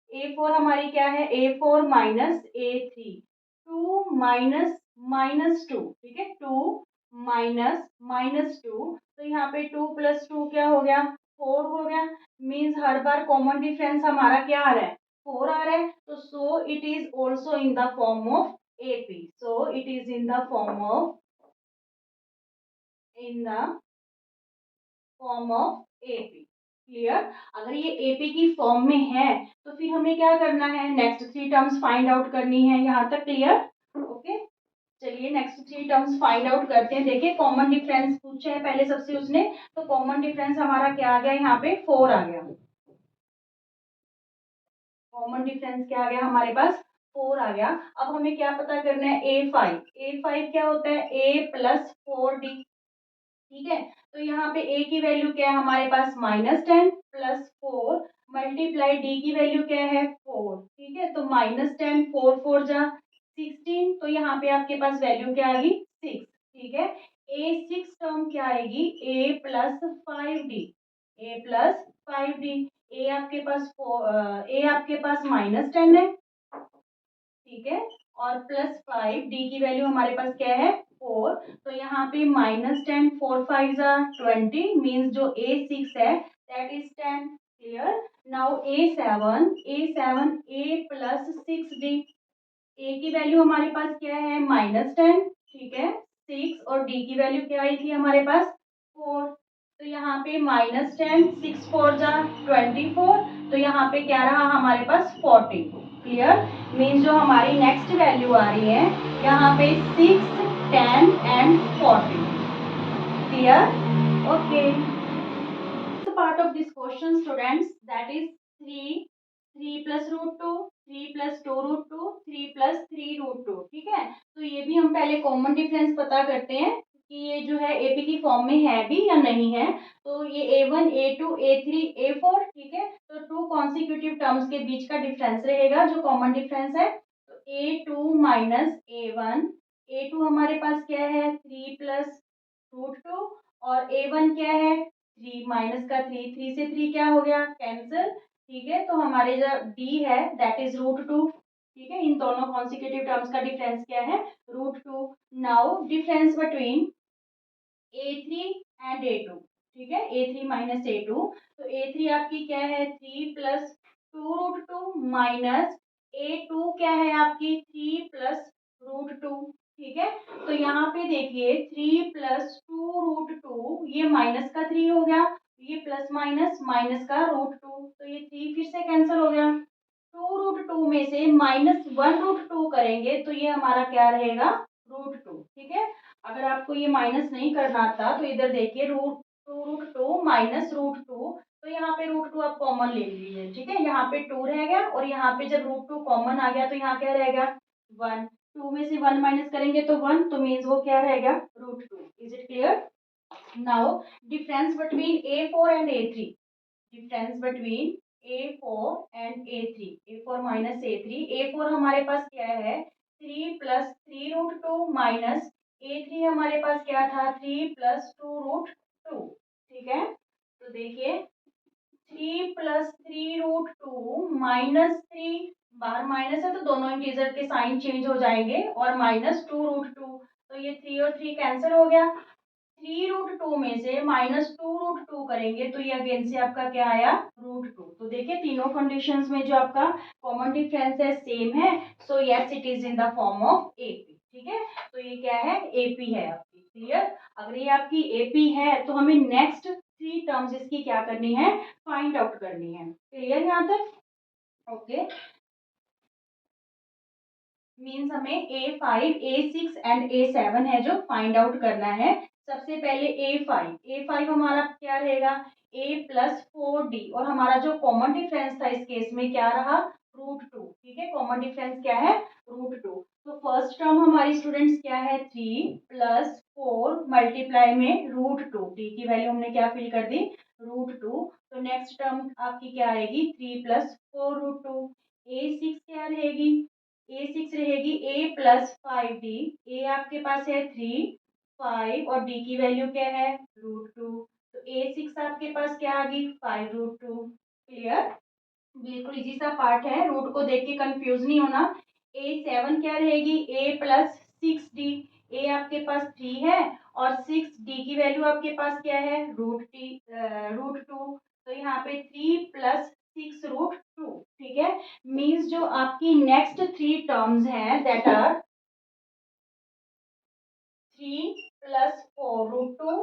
A4 हमारी क्या है? A4 minus A3, 2 minus -2। ठीक है, 2 माइनस -2, तो यहाँ पे 2 + 2 क्या हो गया? 4 हो गया। मीन्स हर बार कॉमन डिफरेंस हमारा क्या आ रहा है? 4 आ रहा है। तो सो it is also in the form of AP. So it is in the form of in the form of AP. Clear? अगर ये एपी की फॉर्म में है तो फिर हमें क्या करना है? Next three terms find out करनी है। यहाँ तक क्लियर? ओके, चलिए next three terms find out करते हैं। देखिए कॉमन डिफरेंस पूछा है पहले सबसे उसने, तो कॉमन डिफरेंस हमारा क्या आ गया? यहाँ पे 4 आ गया। कॉमन डिफरेंस क्या आ गया हमारे पास? 4 आ गया। अब हमें क्या पता करना है? A5। A5 क्या होता है? A + 4D। ठीक है, तो यहाँ पे A की वैल्यू क्या है हमारे पास? -10 + 4 मल्टीप्लाई D की वैल्यू क्या है? 4। ठीक है, तो -10, 4 4 जा 16, तो यहाँ पे आपके पास वैल्यू क्या आ गई? 6। ठीक है, A6 टर्म क्या आएगी? A + 5D। A + 5D। A आपके पास A आपके पास -10 है। ठीक है, और +5 डी की वैल्यू हमारे पास क्या है? 4। तो यहाँ पे -10, 4 5 जा 20 मीन्स जो A6 है that is 10। Clear? Now A7 A + 6D। A की वैल्यू हमारे पास क्या है? -10। ठीक है, 6, और डी की वैल्यू क्या आई थी हमारे पास? 4। तो यहाँ पे -10, 6 4 जा 24, तो यहाँ पे क्या रहा हमारे पास? 40। क्लियर? मीन्स जो हमारी नेक्स्ट वैल्यू आ रही है यहाँ पे 6, 10 and 40। Clear? Okay, part of this question students, that is 3 plus root 2, 3 plus 2 root 2, 3 plus 3 root 2। ठीक है, तो ये भी हम पहले कॉमन डिफरेंस पता करते हैं कि ये जो है एपी की फॉर्म में है भी या नहीं है। तो ये A1 A2 A3 A4। ठीक है, तो टू कॉन्सिक्यूटिव टर्म्स के बीच का डिफरेंस रहेगा जो कॉमन डिफरेंस है। तो A2 माइनस A1, A2 हमारे पास क्या है? 3 प्लस √2, और A1 क्या है? 3 माइनस का 3, 3 से 3 क्या हो गया? कैंसिल। ठीक है, तो हमारे जो डी है दैट इज √2। ठीक है, इन दोनों कॉन्सिक्यूटिव टर्म्स का डिफरेंस क्या है? √2। Now difference between A3 and A2। ठीक है, A3 माइनस A2, तो A3 आपकी क्या है? 3 प्लस 2 √2 माइनस A2 क्या है आपकी? 3 प्लस √2। ठीक है, तो यहाँ पे देखिए 3 प्लस 2 √2, ये माइनस का 3 हो गया, ये प्लस माइनस माइनस का √2, तो ये 3 फिर से कैंसिल हो गया। 2 √2 में से -1 √2 करेंगे तो ये हमारा क्या रहेगा? √2। ठीक है, अगर आपको ये माइनस नहीं करना था तो इधर देखिए √2 माइनस √2, तो यहाँ पे √2 आप कॉमन ले लीजिए। ठीक है, यहाँ पे 2 रह गया, और यहाँ पे जब √2 कॉमन आ गया तो यहाँ क्या रहेगा? 1। 2 में से 1 माइनस करेंगे तो 1, तो मीन्स वो क्या रहेगा? √2। Is it clear? Now difference between A4 and A3। Difference between A4 and A3। A4 minus A3। A4 हमारे पास क्या है? 3 प्लस 3 √2 माइनस A3 हमारे पास क्या था? 3 प्लस 2 √2। ठीक है, तो देखिए 3 प्लस 3 √2 -3, बाहर माइनस है तो दोनों इंटीजर के साइन चेंज हो जाएंगे, और -2 √2, तो ये 3 और 3 कैंसिल हो गया। 3√2 में से -2√2 करेंगे तो ये अगेन से आपका क्या आया, √2। तो देखिए तीनों कंडीशंस में जो आपका कॉमन डिफरेंस है सेम है, so yes it is in the form of AP. ठीक है, तो ये क्या है, एपी है आपकी। क्लियर? अगर ये आपकी एपी है तो हमें नेक्स्ट 3 टर्म्स इसकी क्या करनी है, फाइंड आउट करनी है। क्लियर यहाँ तक? ओके, मीन्स हमें A5, A6 एंड A7 है जो फाइंड आउट करना है। सबसे पहले A5 हमारा क्या रहेगा, A प्लस 4D, और हमारा जो कॉमन डिफरेंस था इस केस में क्या रहा, √2। ठीक है, कॉमन डिफरेंस क्या है, √2। तो फर्स्ट टर्म हमारी स्टूडेंट्स क्या है, 3 प्लस 4 मल्टीप्लाई में √2, डी की वैल्यू हमने क्या फिल कर दी, √2। तो नेक्स्ट टर्म आपकी क्या आएगी, 3 प्लस 4√2। A6 क्या रहेगी, A6 रहेगी A प्लस 5D। ए आपके पास है 3, 5 और D की वैल्यू क्या है, √2। तो A6 आपके पास क्या आ गई, 5√2। क्लियर? बिल्कुल इजी सा पार्ट है, रूट को देख के कंफ्यूज नहीं होना। A7 क्या रहेगी, A प्लस 6D। ए आपके पास 3 है और 6D की वैल्यू आपके पास क्या है, √2। तो यहाँ पे 3 प्लस 6√2। ठीक है, मीन्स जो आपकी नेक्स्ट 3 टर्म्स हैं दैट आर 3 प्लस 4√2।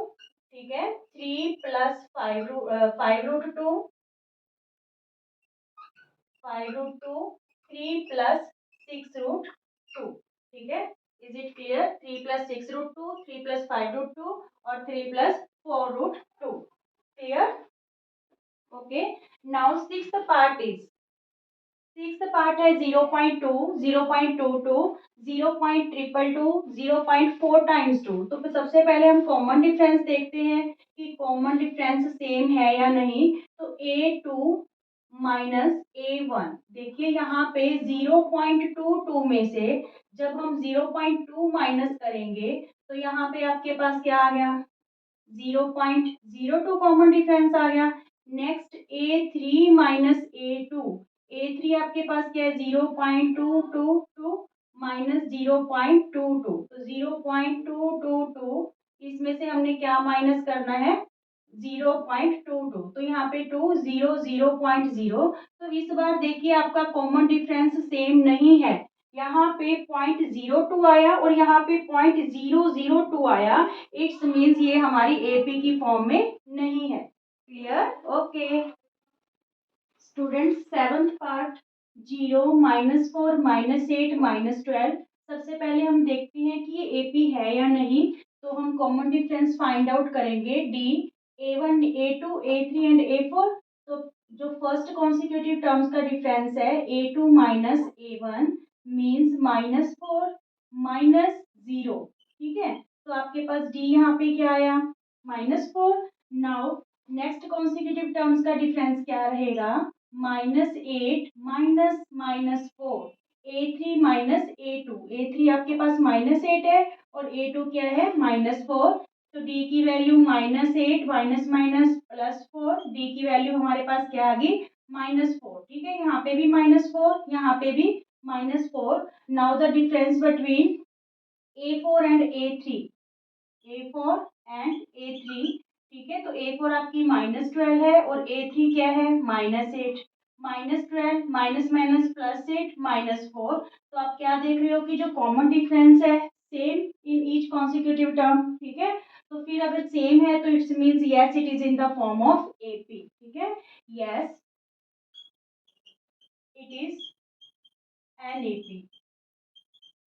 ठीक है, 3 प्लस 5√2, 5√2, 3 प्लस 6√2। ठीक है, is it clear? 3 plus 6√2, 3 plus 5√2 और 3 plus 4√2। Clear? Okay, now sixth part है 0.2, 0.22, 0.222, 0.4 टाइम्स 2। तो फिर सबसे पहले हम कॉमन डिफरेंस देखते हैं कि कॉमन डिफरेंस सेम है या नहीं। तो A2 माइनस A1, देखिए यहाँ पे 0.22 में से जब हम 0.2 माइनस करेंगे तो यहाँ पे आपके पास क्या आ गया, 0.02 कॉमन डिफरेंस आ गया। Next A3 minus A2, A3 आपके पास क्या है, 0.222 माइनस 0.22, तो 0.222 इसमें से हमने क्या माइनस करना है, 0.22। तो यहाँ पे 2 0 0.0। तो इस बार देखिए आपका कॉमन डिफरेंस सेम नहीं है, यहाँ पे 0.02 आया और यहाँ पे 0.002 आया। इट्स मीन्स ये हमारी एपी की फॉर्म में नहीं है। Clear? Okay student, seventh part 0, -4, -8, -12। सबसे पहले हम देखते हैं कि ये एपी है या नहीं। तो हम कॉमन डिफरेंस फाइंड आउट करेंगे, D A1, A2, A3 and A4। तो जो फर्स्ट कॉन्सिक्यूटिव टर्म्स का डिफरेंस है A2 माइनस A1 मीन्स -4 -0। ठीक है, तो आपके पास डी यहाँ पे क्या आया, -4। नाउ नेक्स्ट कॉन्सिक्यूटिव टर्म्स का डिफरेंस क्या रहेगा, -8 -4। A3 माइनस A2 आपके पास -8 है और A2 क्या है, -4। तो D की वैल्यू -8 माइनस माइनस +4, D की वैल्यू हमारे पास क्या आ गई, -4। ठीक है, यहाँ पे भी -4, यहाँ पे भी -4। Now the difference between A4 and A3, A4 and A3। ठीक है, तो A4 आपकी -12 है और A3 क्या है, -8। -12 माइनस माइनस +8 -4। तो आप क्या देख रहे हो कि जो कॉमन डिफरेंस है same in each consecutive term. ठीक है, तो फिर अगर सेम है तो it's means yes it is in the form of AP. ठीक है, yes it is an AP.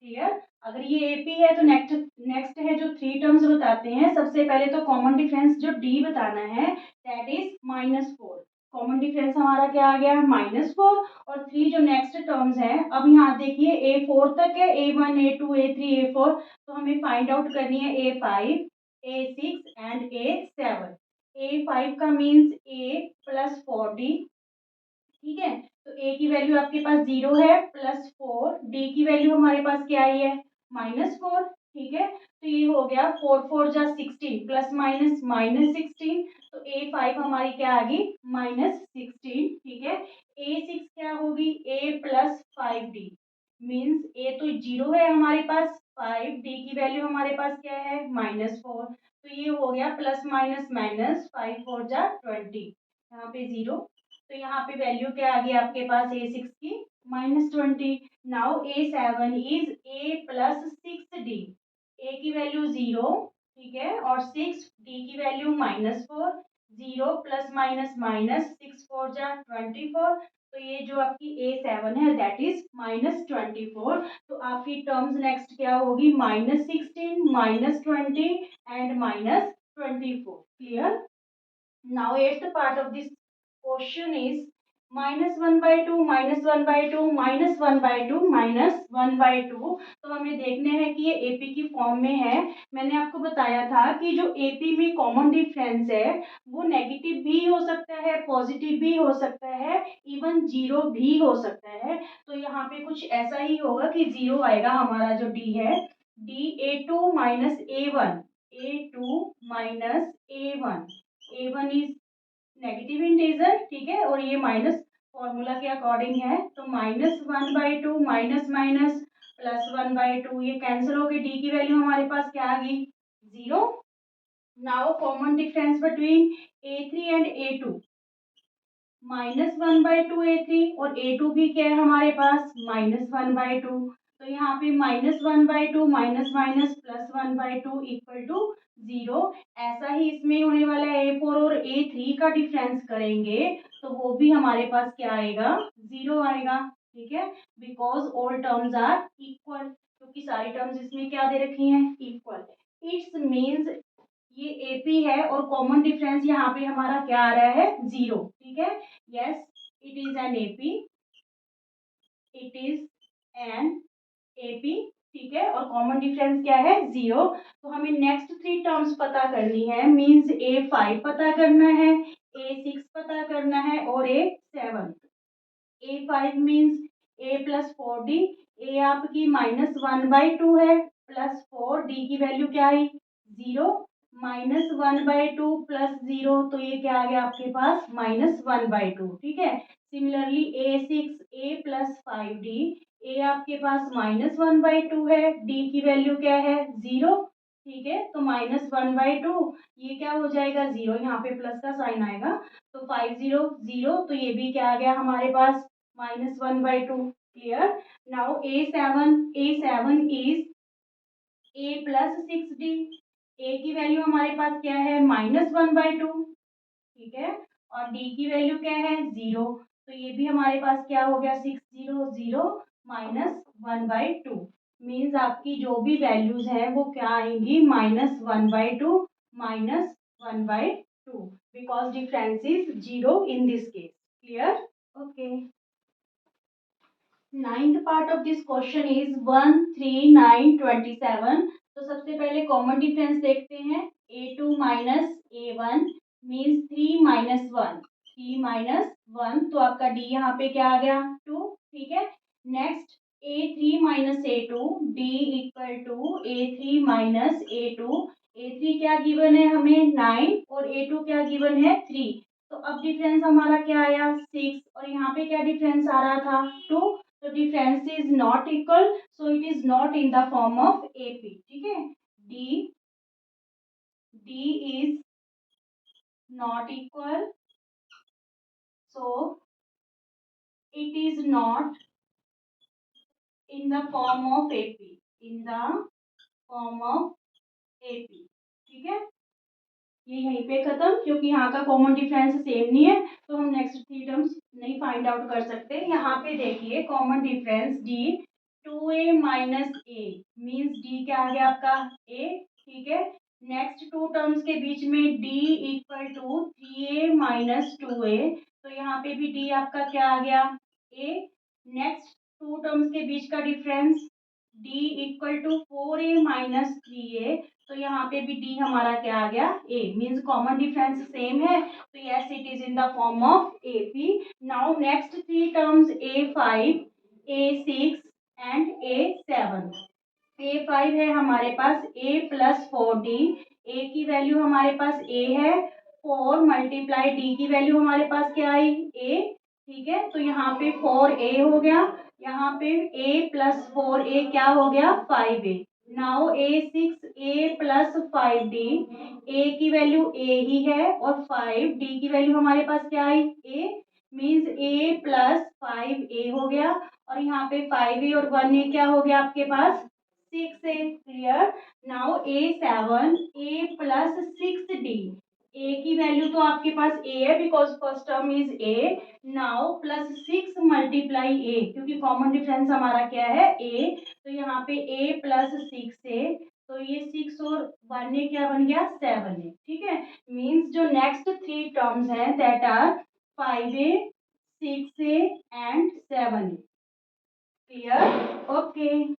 Clear? अगर ये एपी है तो नेक्स्ट नेक्स्ट है जो 3 टर्म्स बताते हैं। सबसे पहले तो कॉमन डिफरेंस जो डी बताना है दैट इज -4। कॉमन डिफरेंस हमारा क्या आ गया, -4 और 3 जो नेक्स्ट टर्म्स हैं। अब यहाँ देखिए A4 तक है, A1 A2 A3 A4। तो हमें फाइंड आउट करनी है A5 A6 and A7। A5 का मीन्स A प्लस 4D। ठीक है, तो ए की वैल्यू आपके पास 0 है, +4। डी की वैल्यू हमारे पास क्या आई है, -4। ठीक है, तो ये हो गया 4 4 जा 16 प्लस माइनस -16। तो A5 हमारी क्या आ गई, -16। ठीक है, A6 क्या होगी, A प्लस 5D मीन्स ए तो 0 है हमारे पास, 5, डी की वैल्यू हमारे पास क्या है -4, तो ये हो गया प्लस माइनस माइनस, 5 4 जा 20, यहाँ पे 0, तो यहाँ पे वैल्यू क्या आ गई आपके पास A6 की -20। Now A7 is A plus 6D, A की वैल्यू 0, ठीक है, और 6, D की वैल्यू -4, 0 प्लस माइनस माइनस, 6 4 जा 24, तो ये जो आपकी A7 है दैट इज -24। तो आपकी टर्म्स नेक्स्ट क्या होगी, -16, -20 and -24। Clear? Now eighth part of this question is -1/2, -1/2, -1/2, -1/2। तो हमें देखने हैं कि ये एपी की फॉर्म में है। मैंने आपको बताया था कि जो एपी में कॉमन डिफरेंस है वो नेगेटिव भी हो सकता है, पॉजिटिव भी हो सकता है, इवन जीरो भी हो सकता है। तो यहाँ पे कुछ ऐसा ही होगा कि जीरो आएगा हमारा जो डी है, D A2 minus A1, A2 minus A1, A1 is negative integer, ठीक है, और ये माइनस फॉर्मूला के अकॉर्डिंग है, तो -1/2 माइनस माइनस +1/2, ये कैंसिल होके डी की वैल्यू हमारे पास क्या आ गई, 0। Now common difference between A3 and A2, -1/2 A3 और A2 भी क्या है हमारे पास -1/2, तो यहाँ पे -1/2 माइनस माइनस +1/2 इक्वल टू 0। ऐसा ही इसमें होने वाला है, A4 और A3 का डिफरेंस करेंगे तो वो भी हमारे पास क्या आएगा, 0 आएगा, ठीक है, because all terms are equal, क्योंकि सारी टर्म्स इसमें क्या दे रखी हैं, इक्वल। इट्स मीन्स ये एपी है और कॉमन डिफरेंस यहाँ पे हमारा क्या आ रहा है, 0, ठीक है। Yes, it is an AP, it is an AP, ठीक है, और कॉमन डिफरेंस क्या है, 0। तो हमें नेक्स्ट थ्री टर्म्स पता करनी है, मींस A5 पता करना है, A6 पता करना है और A7। A5 means A plus 4D, A आपकी -1/2 है, प्लस 4, D की वैल्यू क्या है, 0, -1/2 प्लस 0, तो ये क्या आ गया आपके पास, -1/2, ठीक है। Similarly A6, A plus 5D, A आपके पास -1/2 है, D की वैल्यू क्या है, 0, ठीक है, तो -1/2, ये क्या हो जाएगा, 0, यहाँ पे प्लस का साइन आएगा, तो 5 0 0, तो ये भी क्या आ गया हमारे पास, -1/2। Clear? Now A7 is A plus 6D, A की वैल्यू हमारे पास क्या है, -1/2, ठीक है, और D की वैल्यू क्या है, 0, तो ये भी हमारे पास क्या हो गया, 6 0 0 -1/2, मीन्स आपकी जो भी वैल्यूज हैं वो क्या आएंगी, -1/2, -1/2, because difference is 0 in this case. Clear? Okay. Ninth part of this question is 1 3 9 27। तो सबसे पहले कॉमन डिफरेंस देखते हैं, A2 minus A1 means 3 minus 1, 3 minus 1, तो आपका D यहाँ पे क्या आ गया, 2, ठीक है। Next A3 minus A2, D equal to A3 minus A2, A3 क्या गिवन है हमें, 9, और A2 क्या गिवन है, 3, तो अब डिफरेंस हमारा क्या आया, 6, और यहाँ पे क्या डिफरेंस आ रहा था, 2, तो difference is not equal, so it is not in the form of AP, ठीक है। D D is not equal, so it is not in the form of AP, in the form of AP, ठीक है। ये यहीं पे खत्म, क्योंकि यहाँ का कॉमन डिफरेंस सेम नहीं है, तो हम नेक्स्ट थ्री टर्म्स नहीं फाइंड आउट कर सकते। यहाँ पे देखिए common difference D, 2A minus A means D क्या आ गया आपका, ए, ठीक है। नेक्स्ट टू टर्म्स के बीच में D equal to 3A minus 2A, तो यहाँ पे भी डी आपका क्या आ गया, ए। नेक्स्ट टू टर्म्स के बीच का difference D equal to 4A minus 3A, तो यहाँ पे भी डी हमारा क्या आ गया, ए, मीन्स कॉमन डिफरेंस सेम है, तो yes it is in the form of AP. Now next three terms A5, A6 and A7। A5 है हमारे पास A प्लस 4D, A की वैल्यू हमारे पास A है, 4 मल्टीप्लाई D की वैल्यू हमारे पास क्या आई, A, ठीक है, तो यहाँ पे 4A हो गया, यहाँ पे A प्लस 4A क्या हो गया, 5A। Now A6 A plus 5D, ए की वैल्यू ए ही है और 5D की वैल्यू हमारे पास क्या आई ए, मीन्स ए प्लस 5A हो गया और यहाँ पे 5A और 1A क्या हो गया आपके पास 6A। क्लियर। Now A7 A plus 6D, A की वैल्यू तो आपके पास ए है because first term is A. Now plus 6 multiply A, क्योंकि कॉमन डिफरेंस हमारा क्या है ए, तो यहाँ पे ए प्लस 6 ए, तो ये 6 और 1 ए क्या बन गया 7 ए। ठीक है, मीन्स जो नेक्स्ट थ्री टर्म्स हैं that are 5A 6A and 7A। Clear. Okay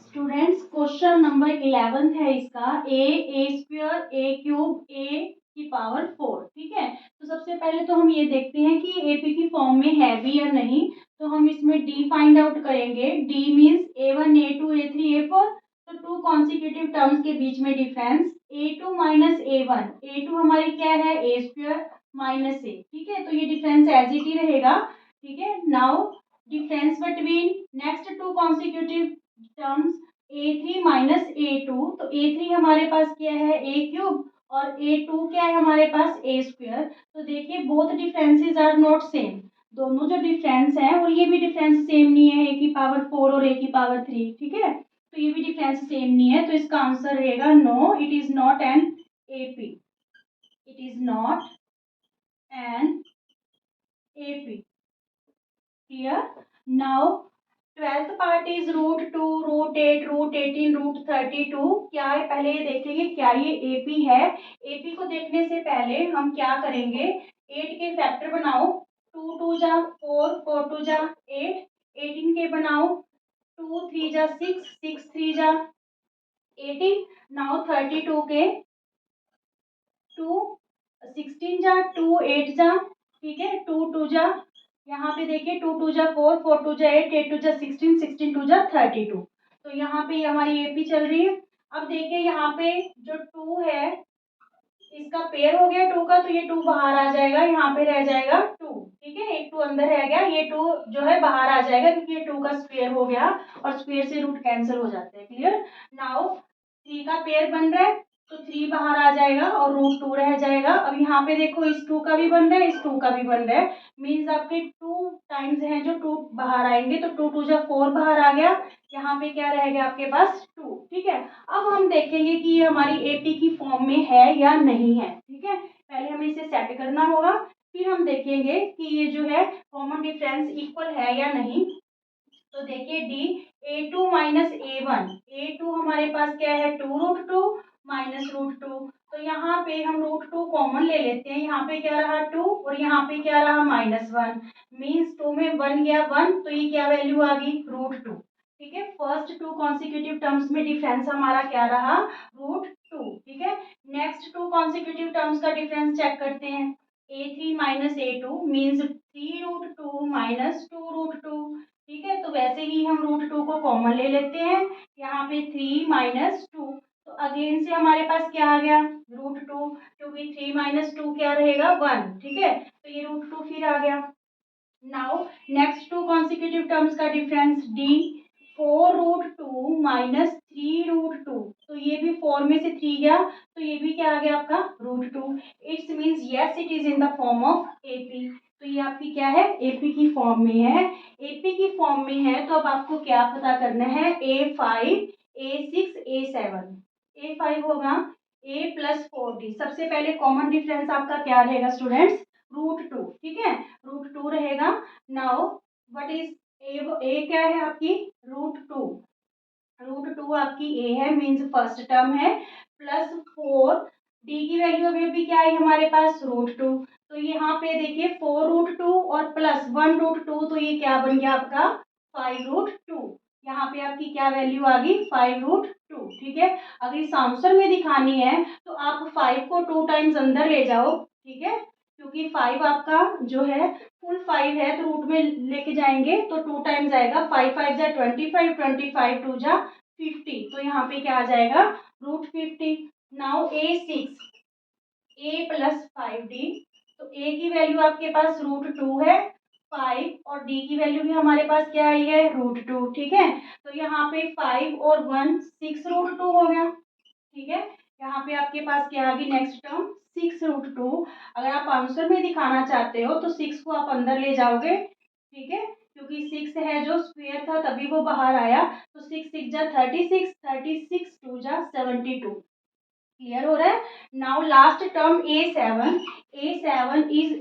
students, question number 11 है इसका, ए स्क्वायर ए क्यूब ए की पावर 4। ठीक है, तो सबसे पहले तो हम ये देखते हैं कि एपी की फॉर्म में है भी या नहीं, तो हम इसमें डी फाइंड आउट करेंगे। D means A1 A2 A3 A4, तो टू कॉन्सिक्यूटिव टर्म्स के बीच में difference A2 minus A1, A2 हमारी क्या है ए स्क्वायर माइनस ए। ठीक है, तो ये डिफरेंस एज इट ही रहेगा। ठीक है, now difference between next to consecutive terms A3 minus A2, तो A3 हमारे पास क्या है ए क्यूब और A2 क्या है हमारे पास ए स्क्वायर। तो देखिए both differences are not same, दोनों जो डिफरेंस है और ये भी डिफरेंस सेम नहीं है, ए की पावर 4 और ए की पावर 3। ठीक है, तो ये भी डिफरेंस सेम नहीं है, तो इसका आंसर रहेगा no, it is not an AP, it is not an AP. Clear. Now 12th part is √2 √8 √18 √32। क्या है पहले ये देखेंगे क्या ये एपी है। एपी को देखने से पहले हम क्या करेंगे, 8 के फैक्टर बनाओ, 2 2 जा 4 4 2 जा 8, 18 के बनाओ, 2 3 जा 6 6 3 जा 18। नाउ 32 के 2 16 जा 2 8 जा, ठीक है 2 2 जा, यहाँ पे देखिए 2 2 जा 4 4 2 जा 8 8 2 जा 16 16 2 जा 32। तो यहाँ पे हमारी एपी चल रही है। अब देखिए यहाँ पे जो 2 है इसका पेयर हो गया 2 का, तो ये 2 बाहर आ जाएगा, यहाँ पे रह जाएगा 2। ठीक है, एक 2 अंदर रह गया, ये 2 जो है बाहर आ जाएगा क्योंकि ये 2 का स्क्वायर हो गया और स्क्वायर से रूट कैंसिल हो जाते हैं। क्लियर। नाउ 3 का पेयर बन रहा है, तो 3 बाहर आ जाएगा और √2 रह जाएगा। अब यहाँ पे देखो इस 2 का भी बन रहा है, इस 2 का भी बन रहा है, मीन्स आपके 2 टाइम्स हैं जो 2 बाहर आएंगे, तो 2 2 जा 4 बाहर आ गया, यहाँ पे क्या रहेगा आपके पास 2। ठीक है, अब हम देखेंगे कि ये हमारी एपी की फॉर्म में है या नहीं है। ठीक है, पहले हमें इसे सेट करना होगा, फिर हम देखेंगे कि ये जो है कॉमन डिफरेंस इक्वल है या नहीं। तो देखिए D A2 minus A1, A2 हमारे पास क्या है 2 √2 माइनस √2, तो यहाँ पे हम √2 कॉमन ले लेते हैं, यहाँ पे क्या रहा 2 और यहाँ पे क्या रहा -1, मीन्स 2 में 1 गया 1, तो ये क्या वैल्यू आ गई √2। ठीक है, फर्स्ट टू कॉन्सिक्यूटिव टर्म्स में डिफरेंस हमारा क्या रहा √2। ठीक है, नेक्स्ट टू कॉन्सिक्यूटिव टर्म्स का डिफरेंस चेक करते हैं। A3 minus A2 means 3 √2 minus 2 √2। ठीक है, तो वैसे ही हम √2 को कॉमन ले लेते हैं, यहाँ पे 3 माइनस 2, तो अगेन से हमारे पास क्या आ गया √2, क्योंकि 3 माइनस 2 क्या रहेगा 1। ठीक है, तो ये √2 फिर आ गया। Now next to consecutive terms का डिफरेंस डी 4 √2 माइनस 3 √2, तो ये भी 4 में से 3 गया, तो ये भी क्या आ गया आपका √2। It's means yes it is in the form of AP, तो ये आपकी क्या है एपी की फॉर्म में है। एपी की फॉर्म में है तो अब आपको क्या पता करना है, A5 A6 A7। A5 होगा A प्लस 4D, सबसे पहले कॉमन डिफरेंस आपका क्या रहेगा स्टूडेंट्स √2। ठीक है, √2 रहेगा। नाउ व्हाट इज ए क्या है आपकी √2, √2 आपकी ए है मीन्स फर्स्ट टर्म है, प्लस 4 डी की वैल्यू अभी अभी क्या है हमारे पास √2, तो यहाँ पे देखिए 4 √2 और प्लस 1 √2, तो ये क्या बन गया आपका 5 √2। यहाँ पे आपकी क्या वैल्यू आ गई 5 √2। ठीक है, अगर इस आंसर में दिखानी है तो आप 5 को 2 टाइम्स अंदर ले जाओ। ठीक है, क्योंकि 5 आपका जो है फुल 5 है तो रूट में लेके जाएंगे तो 2 टाइम्स आएगा, 5 5 जा 25 25 2 जा 50, तो यहाँ पे क्या आ जाएगा √50। Now A6 A plus 5D, तो A की वैल्यू आपके पास √2 है 5 और डी की वैल्यू भी हमारे पास क्या आई है, √2। ठीक है, तो यहाँ पे 5 और 1 6√2 हो गया। ठीक है, यहाँ पे आपके पास क्या आ गई नेक्स्ट टर्म 6√2। अगर आप आंसर में दिखाना चाहते हो तो 6 को आप अंदर ले जाओगे। ठीक है, क्योंकि 6 है जो स्क्वायर था तभी वो बाहर आया। तो 6 6 जा 36, 36 2 जा 72। क्लियर हो रहा है। Now last term A7 is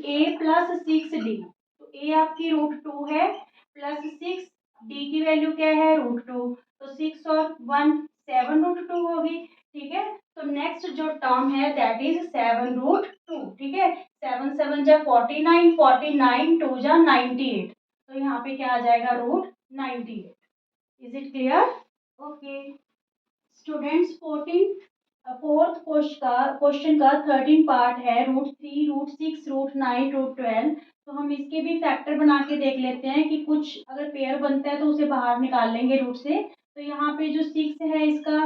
A plus 6D। तो A आपकी √2 है प्लस 6, D की वैल्यू क्या है √2। तो 6 और 1 7√2 होगी। ठीक है, तो नेक्स्ट जो टर्म है दैट इज 7√2। ठीक है, 7 7 जा 49, 49 2 जा 98। तो यहाँ पे क्या आ जाएगा √98। Is it clear? Okay students, 13 part है √3, √6, √9, √12। तो हम इसके भी फैक्टर बना के देख लेते हैं कि कुछ अगर पेयर बनता है तो उसे बाहर निकाल लेंगे रूट से। तो यहाँ पे जो 6 है इसका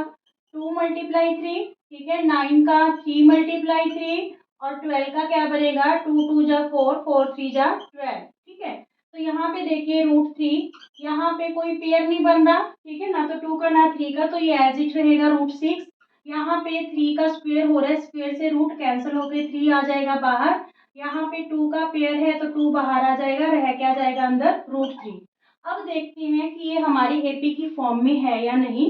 2 मल्टीप्लाई 3। ठीक है, 9 का 3 मल्टीप्लाई 3 और 12 का क्या बनेगा 2 2 जा 4, 4 3 जा 12। ठीक है, तो यहाँ पे देखिए √3, यहाँ पे कोई पेयर नहीं बन रहा। ठीक है ना, तो 2 का ना 3 का, तो ये एज इट रहेगा √6। यहाँ पे 3 का स्क्वायर हो रहा है, स्क्वायर से रूट कैंसिल होके 3 आ जाएगा बाहर। यहाँ पे 2 का पेयर है तो 2 बाहर आ जाएगा, रह क्या जाएगा अंदर √3। अब देखते हैं कि ये हमारी एपी की फॉर्म में है या नहीं।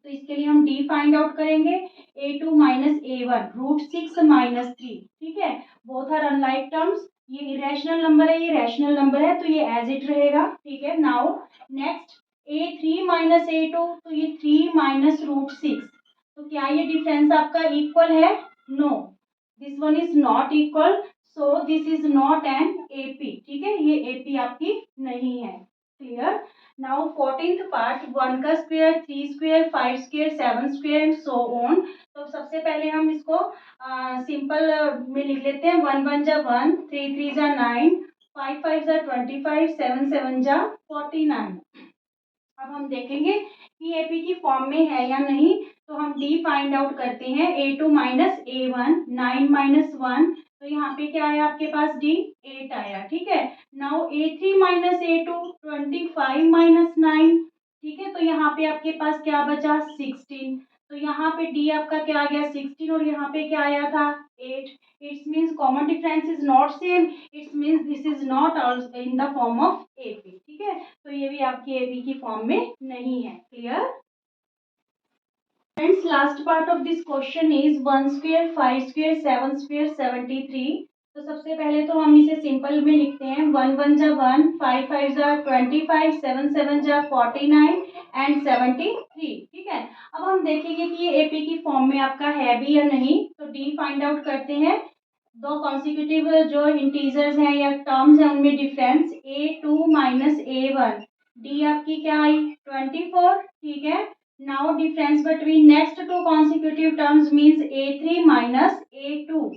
तो इसके लिए हम डी फाइंड आउट करेंगे। A2 minus A1 √6 minus 3। ठीक है, बोथ आर अनलाइक टर्म्स। ये इरेशनल नंबर है, ये रैशनल नंबर है, तो ये एज इट रहेगा। ठीक है, now next A3 minus A2, तो ये 3 माइनस √6। तो क्या ये डिफरेंस आपका इक्वल है? No, this one is not equal, so this is not an AP. ठीक है, ये एपी आपकी नहीं है। क्लियर? नाउ 14th पार्ट 1 का square, 3 square, 5 square, 7 square and so on. तो सबसे पहले हम इसको सिंपल में लिख लेते हैं। 1 1 जा 1, 3 3 जा 9, 5 5 जा 25, 7 7 जा 49। अब हम देखेंगे कि एपी की फॉर्म में है या नहीं। तो हम डी फाइंड आउट करते हैं। A2 माइनस A1 9 माइनस 1, तो यहाँ पे क्या आया आपके पास डी 8 आया। ठीक है, now A3 minus A2 25 minus 9। ठीक है, तो यहाँ पे आपके पास क्या बचा 16। तो यहाँ पे डी आपका क्या आ गया 16 और यहाँ पे क्या आया था 8। It's means common difference is not same, it's means this is not also in the form of AP. ठीक है, तो ये भी आपकी एपी की फॉर्म में नहीं है। Clear? Friends, last part of this question is 1 square, 5 square, 7 square, 73। तो सबसे पहले तो हम इसे सिंपल में लिखते हैं। 1 1 जा 1, 5 5 जा 25, 7 7 जा 49 एंड 73। ठीक है, अब हम देखेंगे कि ये एपी की फॉर्म में आपका है भी या नहीं। तो डी फाइंड आउट करते हैं। दो कॉन्सिक्यूटिव जो इंटीजर्स हैं या टर्म्स हैं उनमें difference A2 minus A1, D आपकी क्या आई 24। ठीक है, now difference between next to consecutive terms means A3 minus A2।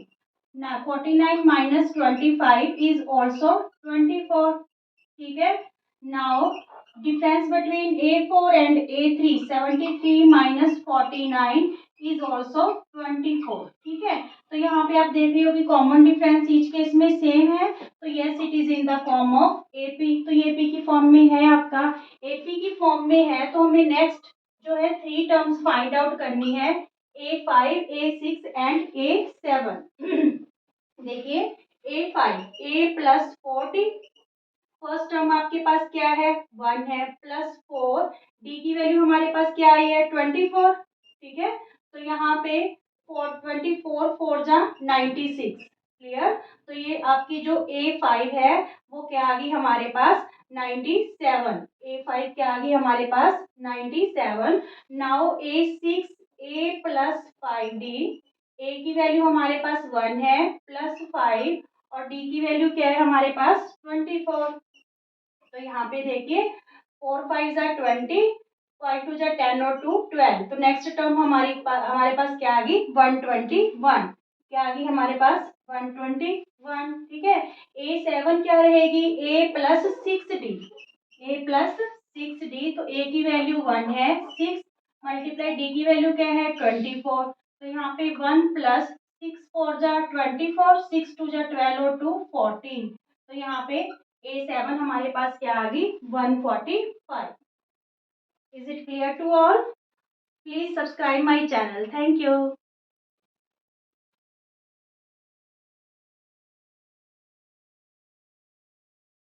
ना 49 माइनस 25 इज ऑल्सो 24। ठीक है, now difference between A4 and A3 73 minus 49 is also 24। ठीक है, तो यहाँ पे आप देख रहे हो कि कॉमन डिफरेंस ईच केस में सेम है। तो yes it is in the form of AP. तो ये एपी की फॉर्म में है आपका। एपी की फॉर्म में है तो हमें नेक्स्ट जो है 3 टर्म्स फाइंड आउट करनी है। A5, A6 and A7। देखिए A5 A plus 40, first term आपके पास क्या है 1 है प्लस 4, डी की वैल्यू हमारे पास क्या आई है 24। ठीक है, तो यहाँ पे 24 4 जा 96। क्लियर? तो ये आपकी जो A5 है वो क्या आ गई हमारे पास 97। A5 क्या आ गई हमारे पास 97। Now A6 A plus 5D, ए की वैल्यू हमारे पास 1 है प्लस 5 और डी की वैल्यू क्या है हमारे पास 24। तो यहाँ पे देखिए 4 5 जा 20, 5 2 जा 10 और 2 12। तो नेक्स्ट टर्म हमारे पास क्या आ गई 121। क्या आ गई हमारे पास 121। ठीक है, A7 क्या रहेगी A plus 6D, A plus 6D। तो A की वैल्यू 1 है, 6 मल्टीप्लाई D की वैल्यू क्या है 24। तो यहाँ पे 1 प्लस 6 4 जा 24, 6 2 जा 12 और 2 14। तो यहाँ पे A7 हमारे पास क्या आ गई 145. Is it clear to all? Please subscribe my channel. Thank you.